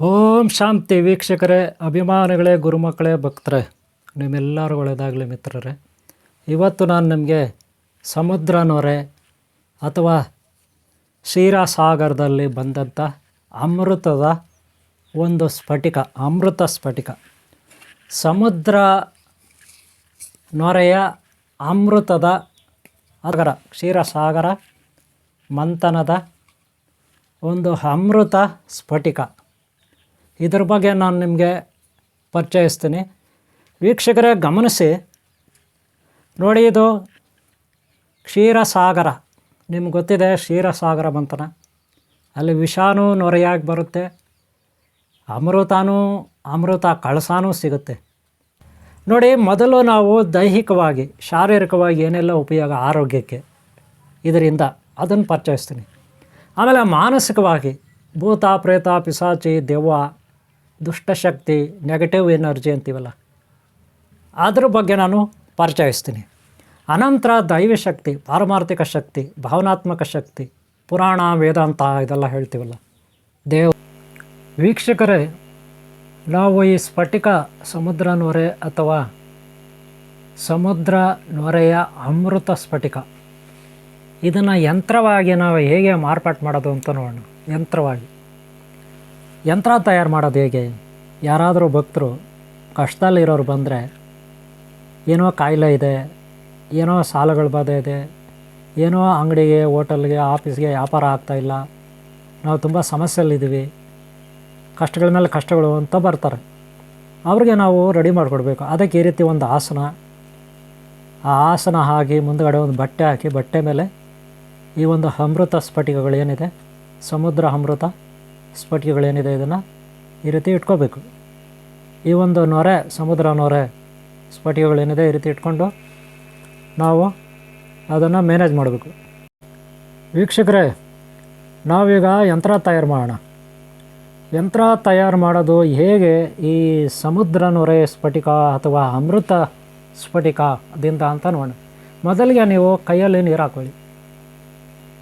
ಓಂ ಶಾಂತಿ ವೀಕ್ಷಕರೇ, ಅಭಿಮಾನಿಗಳೇ, ಗುರುಮಕ್ಕಳೇ, ಭಕ್ತರೇ, ನಿಮ್ಮೆಲ್ಲರೂ ಒಳ್ಳೆಯದಾಗಲಿ ಮಿತ್ರರೇ. ಇವತ್ತು ನಾನು ನಿಮಗೆ ಸಮುದ್ರ ನೊರೆ ಅಥವಾ ಕ್ಷೀರಸಾಗರದಲ್ಲಿ ಬಂದಂಥ ಅಮೃತದ ಒಂದು ಸ್ಫಟಿಕ, ಅಮೃತ ಸ್ಫಟಿಕ, ಸಮುದ್ರ ನೊರೆಯ ಅಮೃತದ ಸಾಗರ, ಕ್ಷೀರಸಾಗರ ಮಂಥನದ ಒಂದು ಅಮೃತ ಸ್ಫಟಿಕ, ಇದ್ರ ಬಗ್ಗೆ ನಾನು ನಿಮಗೆ ಪರಿಚಯಿಸ್ತೀನಿ. ವೀಕ್ಷಕರೇ ಗಮನಿಸಿ ನೋಡಿ, ಇದು ಕ್ಷೀರಸಾಗರ. ನಿಮ್ಗೆ ಗೊತ್ತಿದೆ ಕ್ಷೀರಸಾಗರ ಮಂಥನ, ಅಲ್ಲಿ ವಿಷಾನೂ ನೊರೆಯಾಗಿ ಬರುತ್ತೆ, ಅಮೃತ ಕಳಸಾನೂ ಸಿಗುತ್ತೆ. ನೋಡಿ, ಮೊದಲು ನಾವು ದೈಹಿಕವಾಗಿ ಶಾರೀರಿಕವಾಗಿ ಏನೆಲ್ಲ ಉಪಯೋಗ ಆರೋಗ್ಯಕ್ಕೆ ಇದರಿಂದ ಅದನ್ನು ಪರಿಚಯಿಸ್ತೀನಿ. ಆಮೇಲೆ ಮಾನಸಿಕವಾಗಿ ಭೂತ ಪ್ರೇತ ಪಿಶಾಚಿ ದೆವ್ವ ದುಷ್ಟಶಕ್ತಿ ನೆಗೆಟಿವ್ ಎನರ್ಜಿ ಅಂತೀವಲ್ಲ, ಅದ್ರ ಬಗ್ಗೆ ನಾನು ಪರಿಚಯಿಸ್ತೀನಿ. ಅನಂತರ ದೈವಶಕ್ತಿ, ಪಾರಮಾರ್ಥಿಕ ಶಕ್ತಿ, ಭಾವನಾತ್ಮಕ ಶಕ್ತಿ, ಪುರಾಣ ವೇದಾಂತ ಇದೆಲ್ಲ ಹೇಳ್ತೀವಲ್ಲ ವೀಕ್ಷಕರೇ, ನಾವು ಈ ಸ್ಫಟಿಕ ಸಮುದ್ರ ನೊರೆ ಅಥವಾ ಸಮುದ್ರ ನೊರೆಯ ಅಮೃತ ಸ್ಫಟಿಕ ಇದನ್ನು ಯಂತ್ರವಾಗಿ ನಾವು ಹೇಗೆ ಮಾರ್ಪಾಟು ಮಾಡೋದು ಅಂತ ನೋಡೋಣ. ಯಂತ್ರ ತಯಾರು ಮಾಡೋದು ಹೇಗೆ? ಯಾರಾದರೂ ಭಕ್ತರು ಕಷ್ಟದಲ್ಲಿರೋರು ಬಂದರೆ, ಏನೋ ಕಾಯಿಲೆ ಇದೆ, ಏನೋ ಸಾಲಗಳ ಬಾಧೆ ಇದೆ, ಏನೋ ಅಂಗಡಿಗೆ, ಹೋಟೆಲ್ಗೆ, ಆಫೀಸ್ಗೆ ವ್ಯಾಪಾರ ಆಗ್ತಾಯಿಲ್ಲ, ನಾವು ತುಂಬ ಸಮಸ್ಯೆಯಲ್ಲಿದ್ದೀವಿ, ಕಷ್ಟಗಳ ಮೇಲೆ ಕಷ್ಟಗಳು ಅಂತ ಬರ್ತಾರೆ. ಅವ್ರಿಗೆ ನಾವು ರೆಡಿ ಮಾಡಿಕೊಡ್ಬೇಕು. ಅದಕ್ಕೆ ಈ ರೀತಿ ಒಂದು ಆಸನ, ಆ ಆಸನ ಹಾಕಿ ಮುಂದುಗಡೆ ಒಂದು ಬಟ್ಟೆ ಹಾಕಿ, ಬಟ್ಟೆ ಮೇಲೆ ಈ ಒಂದು ಅಮೃತ ಸ್ಫಟಿಕಗಳೇನಿದೆ, ಸಮುದ್ರ ಅಮೃತ ಸ್ಫಟಿಕಗಳೇನಿದೆ, ಇದನ್ನು ಈ ರೀತಿ ಇಟ್ಕೋಬೇಕು. ಈ ಒಂದು ನೊರೆ, ಸಮುದ್ರ ನೊರೆ ಸ್ಫಟಿಕಗಳೇನಿದೆ ಈ ರೀತಿ ಇಟ್ಕೊಂಡು ನಾವು ಅದನ್ನು ಮ್ಯಾನೇಜ್ ಮಾಡಬೇಕು. ವೀಕ್ಷಕರೇ, ನಾವೀಗ ಯಂತ್ರ ತಯಾರು ಮಾಡೋಣ. ಯಂತ್ರ ತಯಾರು ಮಾಡೋದು ಹೇಗೆ ಈ ಸಮುದ್ರ ನೊರೆ ಸ್ಫಟಿಕ ಅಥವಾ ಅಮೃತ ಸ್ಫಟಿಕದಿಂದ ಅಂತ ನೋಡೋಣ. ಮೊದಲಿಗೆ ನೀವು ಕೈಯಲ್ಲಿ ನೀರು ಹಾಕೊಳ್ಳಿ.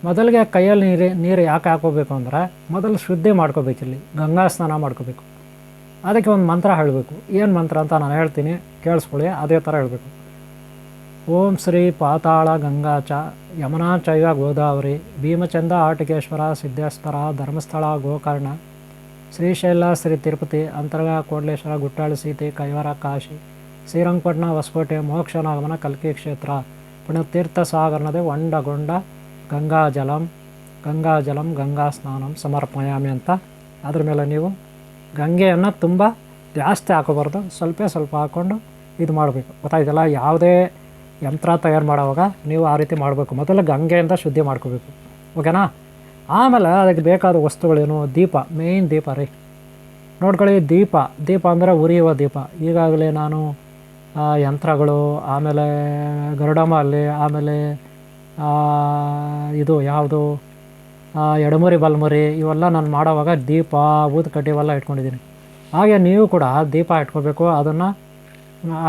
ಮೊದಲಿಗೆ ಕೈಯಲ್ಲಿ ನೀರು ಯಾಕೆ ಹಾಕೋಬೇಕು ಅಂದರೆ, ಮೊದಲು ಶುದ್ಧಿ ಮಾಡ್ಕೋಬೇಕು. ಇಲ್ಲಿ ಗಂಗಾ ಸ್ನಾನ ಮಾಡ್ಕೋಬೇಕು. ಅದಕ್ಕೆ ಒಂದು ಮಂತ್ರ ಹೇಳಬೇಕು. ಏನು ಮಂತ್ರ ಅಂತ ನಾನು ಹೇಳ್ತೀನಿ, ಕೇಳಿಸ್ಕೊಳ್ಳಿ. ಅದೇ ಥರ ಹೇಳಬೇಕು. ಓಂ ಶ್ರೀ ಪಾತಾಳ ಗಂಗಾ ಚ ಯಮುನಾ ಚೈವ ಗೋದಾವರಿ ಭೀಮಚಂದ ಆಟಕೇಶ್ವರ ಸಿದ್ದೇಶ್ವರ ಧರ್ಮಸ್ಥಳ ಗೋಕರ್ಣ ಶ್ರೀಶೈಲ ಶ್ರೀ ತಿರುಪತಿ ಅಂತರ್ಗ ಕೋಡ್ಲೇಶ್ವರ ಗುಟ್ಟಾಳು ಸೀತೆ ಕೈವಾರ ಕಾಶಿ ಶ್ರೀರಂಗಪಟ್ಟಣ ಹೊಸಕೋಟೆ ಮೋಕ್ಷನಾಗಮನ ಕಲ್ಕಿ ಕ್ಷೇತ್ರ ಪುಣ್ಯತೀರ್ಥ ಸಾಗರನದೇ ಒಂಡಗೊಂಡ ಗಂಗಾಜಲಂ ಗಂಗಾ ಸ್ನಾನಂ ಸಮರ್ಪಯಾಮಿ ಅಂತ ಅದ್ರ ಮೇಲೆ ನೀವು ಗಂಗೆಯನ್ನು ತುಂಬ ಜಾಸ್ತಿ ಹಾಕೋಬಾರ್ದು, ಸ್ವಲ್ಪ ಹಾಕ್ಕೊಂಡು ಇದು ಮಾಡಬೇಕು. ಗೊತ್ತಾಯ್ತಲ್ಲ? ಯಾವುದೇ ಯಂತ್ರ ತಯಾರು ಮಾಡೋವಾಗ ನೀವು ಆ ರೀತಿ ಮಾಡಬೇಕು. ಮೊದಲು ಗಂಗೆಯಿಂದ ಶುದ್ಧಿ ಮಾಡ್ಕೋಬೇಕು, ಓಕೆನಾ? ಆಮೇಲೆ ಅದಕ್ಕೆ ಬೇಕಾದ ವಸ್ತುಗಳೇನು? ದೀಪ, ಮೇಯ್ನ್ ದೀಪ ರೀ. ನೋಡ್ಕೊಳ್ಳಿ, ದೀಪ ಅಂದರೆ ಉರಿಯುವ ದೀಪ. ಈಗಾಗಲೇ ನಾನು ಯಂತ್ರಗಳು, ಆಮೇಲೆ ಗರುಡಮಾಲೆ, ಆಮೇಲೆ ಇದು ಯಾವುದು ಎಡಮುರಿ ಬಲಮುರಿ, ಇವೆಲ್ಲ ನಾನು ಮಾಡೋವಾಗ ದೀಪ ಊದುಕಡ್ಡಿ ಇವೆಲ್ಲ ಇಟ್ಕೊಂಡಿದ್ದೀನಿ. ಹಾಗೆ ನೀವು ಕೂಡ ದೀಪ ಇಟ್ಕೋಬೇಕು. ಅದನ್ನು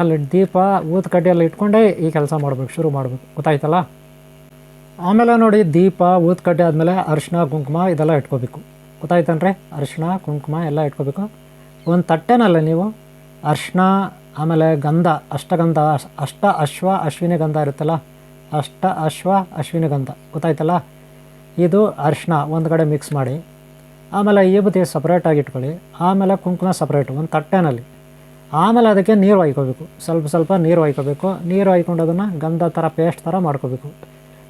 ಅಲ್ಲಿ ದೀಪ ಊದುಕಡ್ಡಿಯೆಲ್ಲ ಇಟ್ಕೊಂಡೇ ಈ ಕೆಲಸ ಮಾಡಬೇಕು, ಶುರು ಮಾಡಬೇಕು. ಗೊತ್ತಾಯ್ತಲ್ಲ? ಆಮೇಲೆ ನೋಡಿ, ದೀಪ ಊದುಕಡ್ಡಿ ಆದಮೇಲೆ ಅರಿಶಿನ ಕುಂಕುಮ ಇದೆಲ್ಲ ಇಟ್ಕೋಬೇಕು. ಗೊತ್ತಾಯ್ತನ್ರಿ? ಅರಿಶಿನ ಕುಂಕುಮ ಎಲ್ಲ ಇಟ್ಕೋಬೇಕು. ಒಂದು ತಟ್ಟೆನಲ್ಲಿ ನೀವು ಅರಿಶಿನ, ಆಮೇಲೆ ಗಂಧ, ಅಷ್ಟಗಂಧ, ಅಶ್ವಿನಿ ಗಂಧ ಇರುತ್ತಲ್ಲ, ಅಶ್ವಿನಿ ಗಂಧ, ಗೊತ್ತಾಯ್ತಲ್ಲ? ಇದು ಅರಿಶಿನ ಒಂದು ಕಡೆ ಮಿಕ್ಸ್ ಮಾಡಿ, ಆಮೇಲೆ ವಿಭೂತಿ ಸಪ್ರೇಟಾಗಿ ಇಟ್ಕೊಳ್ಳಿ, ಆಮೇಲೆ ಕುಂಕುಮ ಸಪ್ರೇಟು ಒಂದು ತಟ್ಟೆನಲ್ಲಿ. ಆಮೇಲೆ ಅದಕ್ಕೆ ನೀರು ಒಯ್ಕೋಬೇಕು, ಸ್ವಲ್ಪ ನೀರು ಒಯ್ಕೋಬೇಕು. ನೀರು ಒಯ್ಕೊಂಡು ಅದನ್ನು ಗಂಧ ಥರ ಪೇಸ್ಟ್ ಥರ ಮಾಡ್ಕೋಬೇಕು.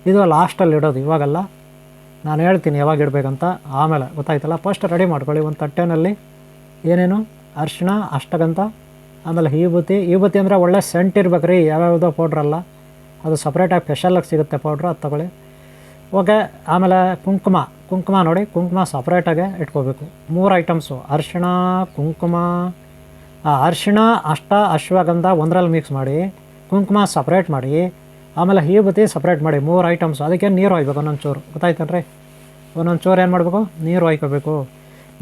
ಇದು ಲಾಸ್ಟಲ್ಲಿ ಇಡೋದು, ಇವಾಗಲ್ಲ. ನಾನು ಹೇಳ್ತೀನಿ ಯಾವಾಗ ಇಡಬೇಕಂತ. ಆಮೇಲೆ ಗೊತ್ತಾಯ್ತಲ್ಲ? ಫಸ್ಟ್ ರೆಡಿ ಮಾಡ್ಕೊಳ್ಳಿ. ಒಂದು ತಟ್ಟೆನಲ್ಲಿ ಏನೇನು ಅರಿಶಿನ, ಅಷ್ಟಗಂಧ, ಆಮೇಲೆ ವಿಭೂತಿ ಅಂದರೆ ಒಳ್ಳೆ ಸೆಂಟ್ ಇರ್ಬೇಕು ರೀ, ಯಾವ್ಯಾವುದೋ ಪೌಡ್ರಲ್ಲ, ಅದು ಸಪ್ರೇಟಾಗಿ ಸ್ಪೆಷಲಾಗಿ ಸಿಗುತ್ತೆ ಪೌಡ್ರು, ಅದು ತಗೊಳ್ಳಿ, ಓಕೆ. ಆಮೇಲೆ ಕುಂಕುಮ ನೋಡಿ, ಕುಂಕುಮ ಸಪ್ರೇಟಾಗೆ ಇಟ್ಕೋಬೇಕು. 3 ಐಟಮ್ಸು, ಅರಿಶಿಣ, ಕುಂಕುಮ, ಅರಿಶಿಣ, ಅಶ್ವಗಂಧ ಒಂದರಲ್ಲಿ ಮಿಕ್ಸ್ ಮಾಡಿ, ಕುಂಕುಮ ಸಪ್ರೇಟ್ ಮಾಡಿ, ಆಮೇಲೆ ವಿಭೂತಿ ಸಪ್ರೇಟ್ ಮಾಡಿ. 3 ಐಟಮ್ಸು. ಅದಕ್ಕೆ ನೀರು ಒಯ್ಬೇಕು ಒಂದೊಂದು ಚೂರು. ಗೊತ್ತಾಯ್ತನ್ರಿ? ಒಂದೊಂದು ಚೂರು ಏನು ಮಾಡಬೇಕು? ನೀರು ಒಯ್ಕೋಬೇಕು.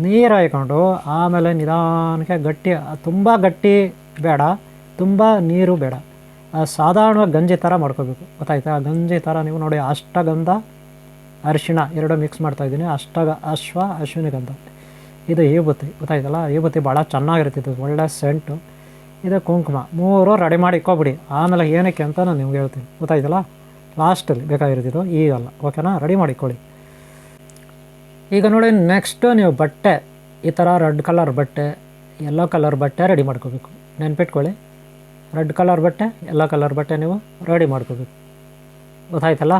ನೀರು ಹಾಯ್ಕೊಂಡು ಆಮೇಲೆ ನಿಧಾನಕ್ಕೆ ಗಟ್ಟಿ, ತುಂಬ ಗಟ್ಟಿ ಬೇಡ, ತುಂಬ ನೀರು ಬೇಡ, ಸಾಧಾರಣವಾಗಿ ಗಂಜಿ ಥರ ಮಾಡ್ಕೋಬೇಕು. ಗೊತ್ತಾಯ್ತಾ? ಗಂಜಿ ಥರ ನೀವು ನೋಡಿ, ಅಷ್ಟಗಂಧ ಅರಿಶಿಣ ಎರಡು ಮಿಕ್ಸ್ ಮಾಡ್ತಾಯಿದ್ದೀನಿ. ಅಶ್ವಿನಿ ಗಂಧ ಇದು ವಿಭೂತಿ ಗೊತ್ತಾಯ್ತಲ್ಲ. ವಿಭೂತಿ ಭಾಳ ಚೆನ್ನಾಗಿರ್ತಿತ್ತು, ಒಳ್ಳೆ ಸೆಂಟು. ಇದು ಕುಂಕುಮ. 3 ರೆಡಿ ಮಾಡಿ ಇಕ್ಕೊಬಿಡಿ. ಆಮೇಲೆ ಏನಕ್ಕೆ ಅಂತ ನಾನು ನಿಮ್ಗೆ ಹೇಳ್ತೀನಿ ಗೊತ್ತಾಯ್ತಲ್ಲ. ಲಾಸ್ಟಲ್ಲಿ ಬೇಕಾಗಿರ್ತಿದ್ದು ಈಗಲ್ಲ. ಓಕೆನಾ, ರೆಡಿ ಮಾಡಿಕೊಳ್ಳಿ. ಈಗ ನೋಡಿ, ನೆಕ್ಸ್ಟು ನೀವು ಬಟ್ಟೆ ಈ ಥರ ರೆಡ್ ಕಲರ್ ಬಟ್ಟೆ, ಯೆಲ್ಲೋ ಕಲರ್ ಬಟ್ಟೆ ರೆಡಿ ಮಾಡ್ಕೋಬೇಕು. ನೆನ್ಪಿಟ್ಕೊಳ್ಳಿ, ರೆಡ್ ಕಲರ್ ಬಟ್ಟೆ, ಯೆಲ್ಲೋ ಕಲರ್ ಬಟ್ಟೆ ನೀವು ರೆಡಿ ಮಾಡ್ಕೋಬೇಕು. ಗೊತ್ತಾಯ್ತಲ್ಲ.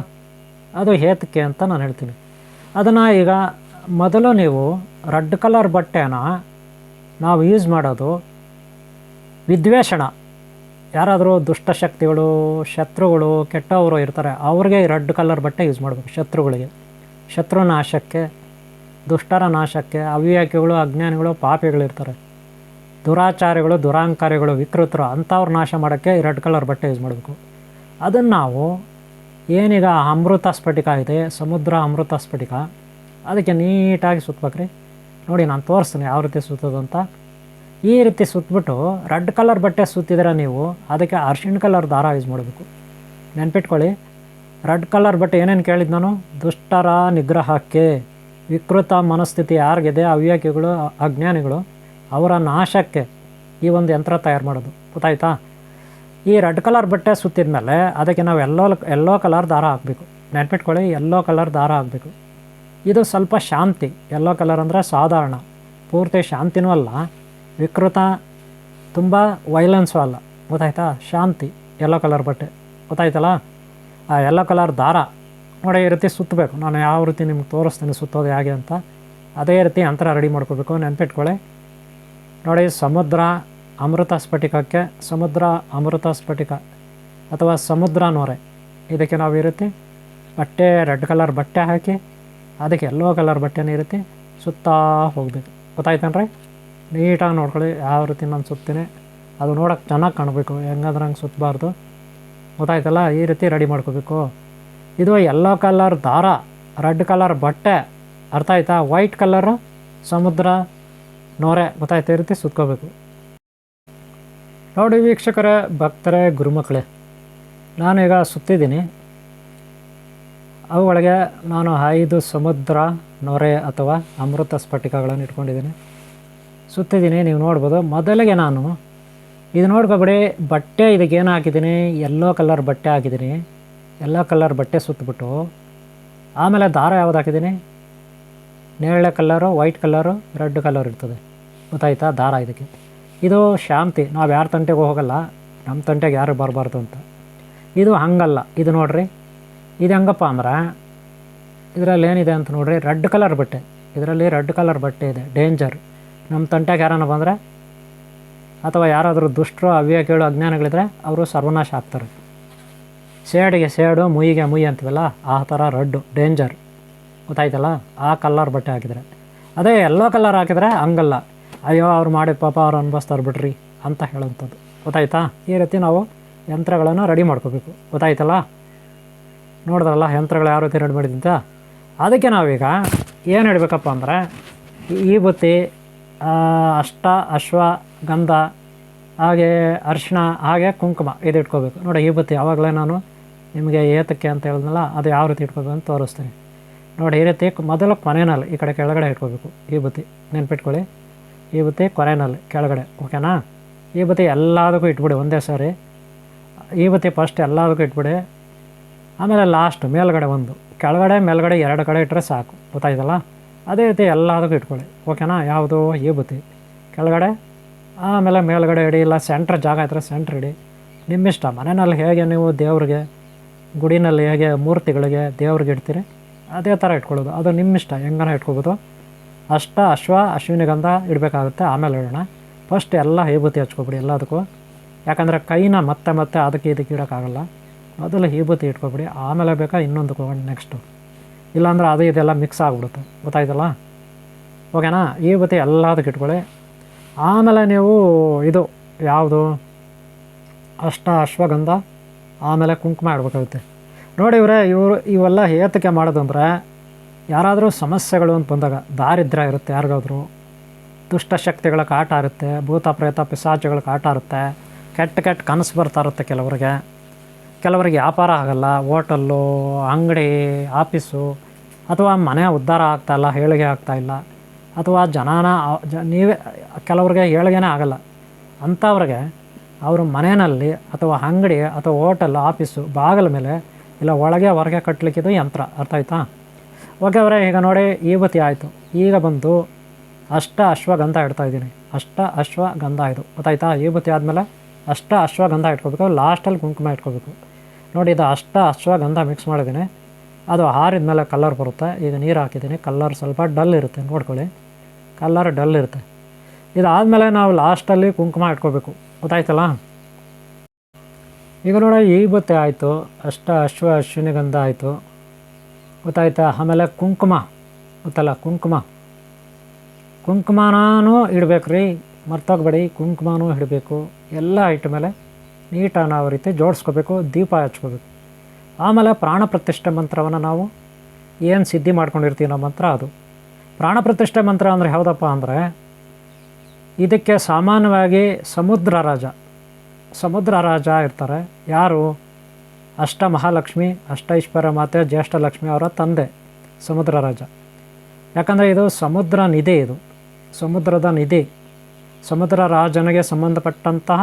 ಅದು ಹೇತಕ್ಕೆ ಅಂತ ನಾನು ಹೇಳ್ತೀನಿ. ಅದನ್ನು ಈಗ ಮೊದಲು ನೀವು ರೆಡ್ ಕಲರ್ ಬಟ್ಟೆನ ನಾವು ಯೂಸ್ ಮಾಡೋದು ವಿದ್ವೇಷಣ, ಯಾರಾದರೂ ದುಷ್ಟಶಕ್ತಿಗಳು, ಶತ್ರುಗಳು, ಕೆಟ್ಟವರು ಇರ್ತಾರೆ, ಅವ್ರಿಗೆ ರೆಡ್ ಕಲರ್ ಬಟ್ಟೆ ಯೂಸ್ ಮಾಡಬೇಕು. ಶತ್ರುಗಳಿಗೆ, ಶತ್ರು ನಾಶಕ್ಕೆ, ದುಷ್ಟರ ನಾಶಕ್ಕೆ, ಅವ್ಯಾಕಿಗಳು, ಅಜ್ಞಾನಿಗಳು, ಪಾಪಿಗಳಿರ್ತಾರೆ, ದುರಾಚಾರಿಗಳು, ದುರಾಂಕಾರಿಗಳು, ವಿಕೃತರು, ಅಂಥವ್ರ ನಾಶ ಮಾಡೋಕ್ಕೆ ಈ ರೆಡ್ ಕಲರ್ ಬಟ್ಟೆ ಯೂಸ್ ಮಾಡಬೇಕು. ಅದನ್ನು ನಾವು ಏನೀಗ ಅಮೃತ ಸ್ಫಟಿಕ ಇದೆ, ಸಮುದ್ರ ಅಮೃತ ಸ್ಫಟಿಕ, ಅದಕ್ಕೆ ನೀಟಾಗಿ ಸುತ್ತಬೇಕ್ರಿ. ನೋಡಿ, ನಾನು ತೋರಿಸ್ತೀನಿ ಯಾವ ರೀತಿ ಸುತ್ತೋದಂತ. ಈ ರೀತಿ ಸುತ್ತಬಿಟ್ಟು ರೆಡ್ ಕಲರ್ ಬಟ್ಟೆ ಸುತ್ತಿದ್ರೆ ನೀವು ಅದಕ್ಕೆ ಅರ್ಶಿಣ ಕಲರ್ ದಾರ ಯೂಸ್ ಮಾಡಬೇಕು. ನೆನ್ಪಿಟ್ಕೊಳ್ಳಿ, ರೆಡ್ ಕಲರ್ ಬಟ್ಟೆ ಏನೇನು ಕೇಳಿದ್ದು ನಾನು, ದುಷ್ಟರ ನಿಗ್ರಹಕ್ಕೆ, ವಿಕೃತ ಮನಸ್ಥಿತಿ ಯಾರಿಗಿದೆ, ಅವ್ಯಾಕಿಗಳು, ಅಜ್ಞಾನಿಗಳು, ಅವರ ನಾಶಕ್ಕೆ ಈ ಒಂದು ಯಂತ್ರ ತಯಾರು ಮಾಡೋದು. ಗೊತ್ತಾಯ್ತಾ. ಈ ರೆಡ್ ಕಲರ್ ಬಟ್ಟೆ ಸುತ್ತಿದ ಮೇಲೆ ಅದಕ್ಕೆ ನಾವು ಯೆಲ್ಲೋ ಕಲರ್ ದಾರ ಹಾಕಬೇಕು. ನೆನ್ಪಿಟ್ಕೊಳ್ಳಿ, ಯೆಲ್ಲೋ ಕಲರ್ ದಾರ ಹಾಕಬೇಕು. ಇದು ಸ್ವಲ್ಪ ಶಾಂತಿ. ಯೆಲ್ಲೋ ಕಲರ್ ಅಂದರೆ ಸಾಧಾರಣ, ಪೂರ್ತಿ ಶಾಂತಿನೂ ಅಲ್ಲ, ವಿಕೃತ, ತುಂಬ ವೈಲೆನ್ಸು ಅಲ್ಲ. ಗೊತ್ತಾಯ್ತಾ, ಶಾಂತಿ ಯೆಲ್ಲೋ ಕಲರ್ ಬಟ್ಟೆ. ಗೊತ್ತಾಯ್ತಲ್ಲ. ಆ ಯೆಲ್ಲೋ ಕಲರ್ ದಾರ ನೋಡಿ ಈ ರೀತಿ ಸುತ್ತಬೇಕು. ನಾನು ಯಾವ ರೀತಿ ನಿಮ್ಗೆ ತೋರಿಸ್ತೀನಿ ಸುತ್ತೋದು ಹೇಗೆ ಅಂತ. ಅದೇ ರೀತಿ ಯಂತ್ರ ರೆಡಿ ಮಾಡ್ಕೋಬೇಕು. ನೆನ್ಪಿಟ್ಕೊಳ್ಳಿ. ನೋಡಿ, ಸಮುದ್ರ ಅಮೃತ ಸ್ಫಟಿಕಕ್ಕೆ ಸಮುದ್ರ ಅಮೃತ ಸ್ಫಟಿಕ ಅಥವಾ ಸಮುದ್ರ ನೋರೆ, ಇದಕ್ಕೆ ನಾವು ಈ ರೀತಿ ಬಟ್ಟೆ, ರೆಡ್ ಕಲರ್ ಬಟ್ಟೆ ಹಾಕಿ ಅದಕ್ಕೆ ಯೆಲ್ಲೋ ಕಲರ್ ಬಟ್ಟೆನ ಈ ರೀತಿ ಸುತ್ತಾ ಹೋಗಬೇಕು. ಗೊತ್ತಾಯ್ತೇನ್ರಿ. ನೀಟಾಗಿ ನೋಡ್ಕೊಳ್ಳಿ ಯಾವ ರೀತಿ ನಾನು ಸುತ್ತೀನಿ. ಅದು ನೋಡೋಕೆ ಚೆನ್ನಾಗಿ ಕಾಣಬೇಕು, ಹೆಂಗಂದ್ರೆ ಹಂಗೆ ಸುತ್ತಬಾರ್ದು. ಗೊತ್ತಾಯ್ತಲ್ಲ. ಈ ರೀತಿ ರೆಡಿ ಮಾಡ್ಕೋಬೇಕು. ಇದು ಯೆಲ್ಲೋ ಕಲರ್ ದಾರ, ರೆಡ್ ಕಲರ್ ಬಟ್ಟೆ, ಅರ್ಥ ಆಯ್ತಾ. ವೈಟ್ ಕಲರು ಸಮುದ್ರ ನೋರೆ. ಗೊತ್ತಾಯ್ತು, ಈ ರೀತಿ ಸುತ್ಕೋಬೇಕು. ನೋಡಿ ವೀಕ್ಷಕರೇ, ಭಕ್ತರೇ, ಗುರುಮಕ್ಕಳೇ, ನಾನೀಗ ಸುತ್ತಿದ್ದೀನಿ. ಅವುಗಳಿಗೆ ನಾನು 5 ಸಮುದ್ರ ನೊರೆ ಅಥವಾ ಅಮೃತ ಸ್ಫಟಿಕಗಳನ್ನು ಇಟ್ಕೊಂಡಿದ್ದೀನಿ, ಸುತ್ತಿದ್ದೀನಿ. ನೀವು ನೋಡ್ಬೋದು. ಮೊದಲಿಗೆ ನಾನು ಇದು ನೋಡ್ಕೊಬಿಡಿ, ಬಟ್ಟೆ ಇದಕ್ಕೇನು ಹಾಕಿದ್ದೀನಿ, ಯೆಲ್ಲೋ ಕಲರ್ ಬಟ್ಟೆ ಹಾಕಿದ್ದೀನಿ. ಯೆಲ್ಲೋ ಕಲರ್ ಬಟ್ಟೆ ಸುತ್ತಬಿಟ್ಟು ಆಮೇಲೆ ದಾರ ಯಾವ್ದು ಹಾಕಿದ್ದೀನಿ, ನೇರಳೆ colour, white colour, red colour ಇರ್ತದೆ. ಗೊತ್ತಾಯ್ತಾ. ದಾರ ಇದಕ್ಕೆ. ಇದು ಶಾಂತಿ. ನಾವು ಯಾರ ತಂಟೆಗೂ ಹೋಗಲ್ಲ, ನಮ್ಮ ತಂಟೆಗೆ ಯಾರು ಬರಬಾರ್ದು ಅಂತ. ಇದು ಹಂಗಲ್ಲ. ಇದು ನೋಡಿರಿ, ಇದು ಹೆಂಗಪ್ಪ ಅಂದ್ರೆ ಇದರಲ್ಲಿ ಏನಿದೆ ಅಂತ ನೋಡಿರಿ, ರೆಡ್ ಕಲರ್ ಬಟ್ಟೆ. ಇದರಲ್ಲಿ ರೆಡ್ ಕಲರ್ ಬಟ್ಟೆ ಇದೆ, ಡೇಂಜರ್. ನಮ್ಮ ತಂಟೆಗೆ ಯಾರನ್ನ ಬಂದರೆ ಅಥವಾ ಯಾರಾದರೂ ದುಷ್ಟರು, ಅವ್ಯಾಕಿಗಳು, ಅಜ್ಞಾನಿಗಳಿದ್ರೆ ಅವರು ಸರ್ವನಾಶ ಆಗ್ತಾರೆ. ಸೇಡಿಗೆ ಸೇಡು, ಮುಯಿಗೆ ಮುಯಿ ಅಂತೀವಲ್ಲ, ಆ ಥರ ರೆಡ್ಡು ಡೇಂಜರ್. ಗೊತ್ತಾಯ್ತಲ್ಲ. ಆ ಕಲರ್ ಬಟ್ಟೆ ಹಾಕಿದರೆ. ಅದೇ ಯೆಲ್ಲೋ ಕಲರ್ ಹಾಕಿದರೆ ಹಂಗಲ್ಲ, ಅಯ್ಯೋ ಅವ್ರು ಮಾಡಿದ ಪಾಪ ಅವ್ರು ಅನ್ಭವಿಸ್ತಾರೆ ಬಿಡ್ರಿ ಅಂತ ಹೇಳೋಂಥದ್ದು. ಗೊತ್ತಾಯ್ತಾ. ಈ ರೀತಿ ನಾವು ಯಂತ್ರಗಳನ್ನು ರೆಡಿ ಮಾಡ್ಕೋಬೇಕು. ಗೊತ್ತಾಯ್ತಲ್ಲ. ನೋಡಿದ್ರಲ್ಲ ಯಂತ್ರಗಳು ಯಾವ ರೀತಿ ರೆಡಿ ಮಾಡಿದ್ದಂತ. ಅದಕ್ಕೆ ನಾವೀಗ ಏನು ಹೇಳಬೇಕಪ್ಪ ಅಂದರೆ, ಈ ಬುತ್ತಿ, ಅಶ್ವಗಂಧ, ಹಾಗೆ ಅರಿಶಿಣ, ಹಾಗೆ ಕುಂಕುಮ ಇದು ಇಟ್ಕೋಬೇಕು. ನೋಡಿ, ಈ ಬುತ್ತಿ ಆವಾಗಲೇ ನಾನು ನಿಮಗೆ ಏತಕ್ಕೆ ಅಂತ ಹೇಳಿದ್ನಲ್ಲ, ಅದು ಯಾವ ರೀತಿ ಇಟ್ಕೋಬೇಕು ಅಂತ ತೋರಿಸ್ತೀನಿ. ನೋಡಿ, ಈ ರೀತಿ ಮೊದಲು ಕೊನೆಯಲ್ಲಿ ಈ ಕಡೆ ಕೆಳಗಡೆ ಇಟ್ಕೋಬೇಕು ಈ ಬುತ್ತಿ. ನೆನ್ಪಿಟ್ಕೊಳ್ಳಿ, ಈ ಬುತ್ತಿ ಕೊನೆಯಲ್ಲಿ ಕೆಳಗಡೆ. ಓಕೆನಾ. ಈ ಬುತ್ತಿ ಎಲ್ಲದಕ್ಕೂ ಇಟ್ಬಿಡಿ ಒಂದೇ ಸಾರಿ. ಈ ಬುತ್ತಿ ಫಸ್ಟ್ ಎಲ್ಲದಕ್ಕೂ ಇಟ್ಬಿಡಿ. ಆಮೇಲೆ ಲಾಸ್ಟ್ ಮೇಲ್ಗಡೆ ಒಂದು, ಕೆಳಗಡೆ ಮೇಲ್ಗಡೆ 2 ಕಡೆ ಇಟ್ಟರೆ ಸಾಕು. ಗೊತ್ತಾಯ್ತಲ್ಲ. ಅದೇ ರೀತಿ ಎಲ್ಲದಕ್ಕೂ ಇಟ್ಕೊಳ್ಳಿ. ಓಕೆನಾ. ಯಾವುದು, ಈ ಬುತ್ತಿ ಕೆಳಗಡೆ, ಆಮೇಲೆ ಮೇಲ್ಗಡೆ ಇಡಿ, ಇಲ್ಲ ಸೆಂಟ್ರ್ ಜಾಗ ಇದ್ದರೆ ಸೆಂಟ್ರ್ ಇಡಿ, ನಿಮ್ಮಿಷ್ಟ. ಮನೆಯಲ್ಲಿ ಹೇಗೆ ನೀವು ದೇವ್ರಿಗೆ, ಗುಡಿನಲ್ಲಿ ಹೇಗೆ ಮೂರ್ತಿಗಳಿಗೆ ದೇವ್ರಿಗೆ ಇಡ್ತೀರಿ ಅದೇ ಥರ ಇಟ್ಕೊಳ್ಳೋದು. ಅದು ನಿಮ್ಮಿಷ್ಟ, ಹೆಂಗನ ಇಟ್ಕೋಬೋದು. ಅಶ್ವಿನಿ ಗಂಧ ಇಡಬೇಕಾಗುತ್ತೆ, ಆಮೇಲೆ ಇಡೋಣ. ಫಸ್ಟ್ ಎಲ್ಲ ವಿಭೂತಿ ಹಚ್ಕೊಬಿಡಿ ಎಲ್ಲದಕ್ಕೂ. ಯಾಕಂದರೆ ಕೈನ ಮತ್ತೆ ಅದಕ್ಕೆ ಇದಕ್ಕೆ ಇಡೋಕ್ಕಾಗಲ್ಲ. ಮೊದಲು ವಿಭೂತಿ ಇಟ್ಕೊಬಿಡಿ, ಆಮೇಲೆ ಬೇಕಾ ಇನ್ನೊಂದಕ್ಕೆ ಹೋಗೋಣ ನೆಕ್ಸ್ಟು. ಇಲ್ಲಾಂದ್ರೆ ಅದು ಇದೆಲ್ಲ ಮಿಕ್ಸ್ ಆಗಿಬಿಡುತ್ತೆ. ಗೊತ್ತಾಯ್ತಲ್ಲ. ಓಕೆನಾ. ವಿಭೂತಿ ಎಲ್ಲದಕ್ಕೆ ಇಟ್ಕೊಳ್ಳಿ. ಆಮೇಲೆ ನೀವು ಇದು ಯಾವುದು, ಅಶ್ವಗಂಧ, ಆಮೇಲೆ ಕುಂಕುಮ ಇಡಬೇಕಾಗುತ್ತೆ. ನೋಡಿ ಇವೆಲ್ಲ ಏತಕ್ಕೆ ಮಾಡೋದು ಅಂದರೆ, ಯಾರಾದರೂ ಸಮಸ್ಯೆಗಳು ಅಂತ ಬಂದಾಗ, ದಾರಿದ್ರ್ಯ ಇರುತ್ತೆ ಯಾರಿಗಾದ್ರೂ, ದುಷ್ಟಶಕ್ತಿಗಳ ಕಾಟ ಇರುತ್ತೆ, ಭೂತ ಪ್ರೇತ ಪಿಶಾಚಿಗಳ ಕಾಟ ಇರುತ್ತೆ, ಕೆಟ್ಟ ಕನಸು ಬರ್ತಾ ಇರುತ್ತೆ ಕೆಲವರಿಗೆ ವ್ಯಾಪಾರ ಆಗಲ್ಲ, ಹೋಟೆಲ್ಲು, ಅಂಗಡಿ, ಆಫೀಸು ಅಥವಾ ಮನೆ ಉದ್ಧಾರ ಆಗ್ತಾಯಿಲ್ಲ, ಏಳಿಗೆ ಆಗ್ತಾಯಿಲ್ಲ, ಅಥವಾ ನೀವೇ ಕೆಲವ್ರಿಗೆ ಹೇಳ್ಗೇ ಆಗಲ್ಲ ಅಂಥವ್ರಿಗೆ ಅವರು ಮನೆಯಲ್ಲಿ ಅಥವಾ ಅಂಗಡಿ ಅಥವಾ ಹೋಟೆಲ್ ಆಫೀಸು ಬಾಗಿಲ ಮೇಲೆ ಇಲ್ಲ ಒಳಗೆ ಹೊರಗೆ ಕಟ್ಟಲಿಕ್ಕಿದು ಯಂತ್ರ, ಅರ್ಥ ಆಯ್ತಾ? ಓಕೆ ಅವರೇ, ಈಗ ನೋಡಿ ವಿಭೂತಿ ಆಯಿತು. ಈಗ ಬಂದು ಅಶ್ವಗಂಧ ಇಡ್ತಾಯಿದ್ದೀನಿ. ಅಶ್ವಗಂಧ ಇದು ಗೊತ್ತಾಯ್ತಾ? ವಿಭೂತಿ ಆದಮೇಲೆ ಅಶ್ವಗಂಧ ಇಟ್ಕೋಬೇಕು, ಲಾಸ್ಟಲ್ಲಿ ಕುಂಕುಮ ಇಟ್ಕೋಬೇಕು. ನೋಡಿ ಇದು ಅಶ್ವಗಂಧ ಮಿಕ್ಸ್ ಮಾಡಿದ್ದೀನಿ. ಅದು ಆರಿದ ಮೇಲೆ ಕಲರ್ ಬರುತ್ತೆ. ಈಗ ನೀರು ಹಾಕಿದ್ದೀನಿ, ಕಲರ್ ಸ್ವಲ್ಪ ಡಲ್ ಇರುತ್ತೆ, ನೋಡ್ಕೊಳ್ಳಿ, ಕಲರ್ ಡಲ್ ಇರುತ್ತೆ. ಇದಾದಮೇಲೆ ನಾವು ಲಾಸ್ಟಲ್ಲಿ ಕುಂಕುಮ ಇಟ್ಕೋಬೇಕು, ಗೊತ್ತಾಯ್ತಲ್ಲ? ಈಗ ನೋಡಿ ವಿಭೂತಿ ಆಯಿತು, ಅಶ್ವಿನಿ ಗಂಧ ಆಯಿತು, ಗೊತ್ತಾಯ್ತಾ? ಆಮೇಲೆ ಕುಂಕುಮ ಗೊತ್ತಲ್ಲ, ಕುಂಕುಮನೂ ಇಡಬೇಕು ರೀ, ಮರ್ತೋಗ್ಬೇಡಿ, ಕುಂಕುಮನೂ ಇಡಬೇಕು. ಎಲ್ಲ ಇಟ್ಟ ಮೇಲೆ ನೀಟಾಗಿ ನಾವು ರೀತಿ ಜೋಡಿಸ್ಕೋಬೇಕು, ದೀಪ ಹಚ್ಕೋಬೇಕು. ಆಮೇಲೆ ಪ್ರಾಣ ಪ್ರತಿಷ್ಠೆ ಮಂತ್ರವನ್ನು ನಾವು ಏನು ಸಿದ್ಧಿ ಮಾಡ್ಕೊಂಡಿರ್ತೀವಿ ನಮ್ಮ ಮಂತ್ರ ಅದು. ಪ್ರಾಣ ಪ್ರತಿಷ್ಠೆ ಮಂತ್ರ ಅಂದರೆ ಯಾವುದಪ್ಪ ಅಂದರೆ, ಇದಕ್ಕೆ ಸಾಮಾನ್ಯವಾಗಿ ಸಮುದ್ರ ರಾಜ ಇರ್ತಾರೆ. ಯಾರು? ಮಹಾಲಕ್ಷ್ಮಿ, ಐಶ್ವರ್ಯ ಮಾತೆ, ಜ್ಯೇಷ್ಠ ಲಕ್ಷ್ಮಿ ಅವರ ತಂದೆ ಸಮುದ್ರ ರಾಜ. ಯಾಕಂದರೆ ಇದು ಸಮುದ್ರ ನಿಧಿ, ಇದು ಸಮುದ್ರದ ನಿಧಿ, ಸಮುದ್ರ ರಾಜನಿಗೆ ಸಂಬಂಧಪಟ್ಟಂತಹ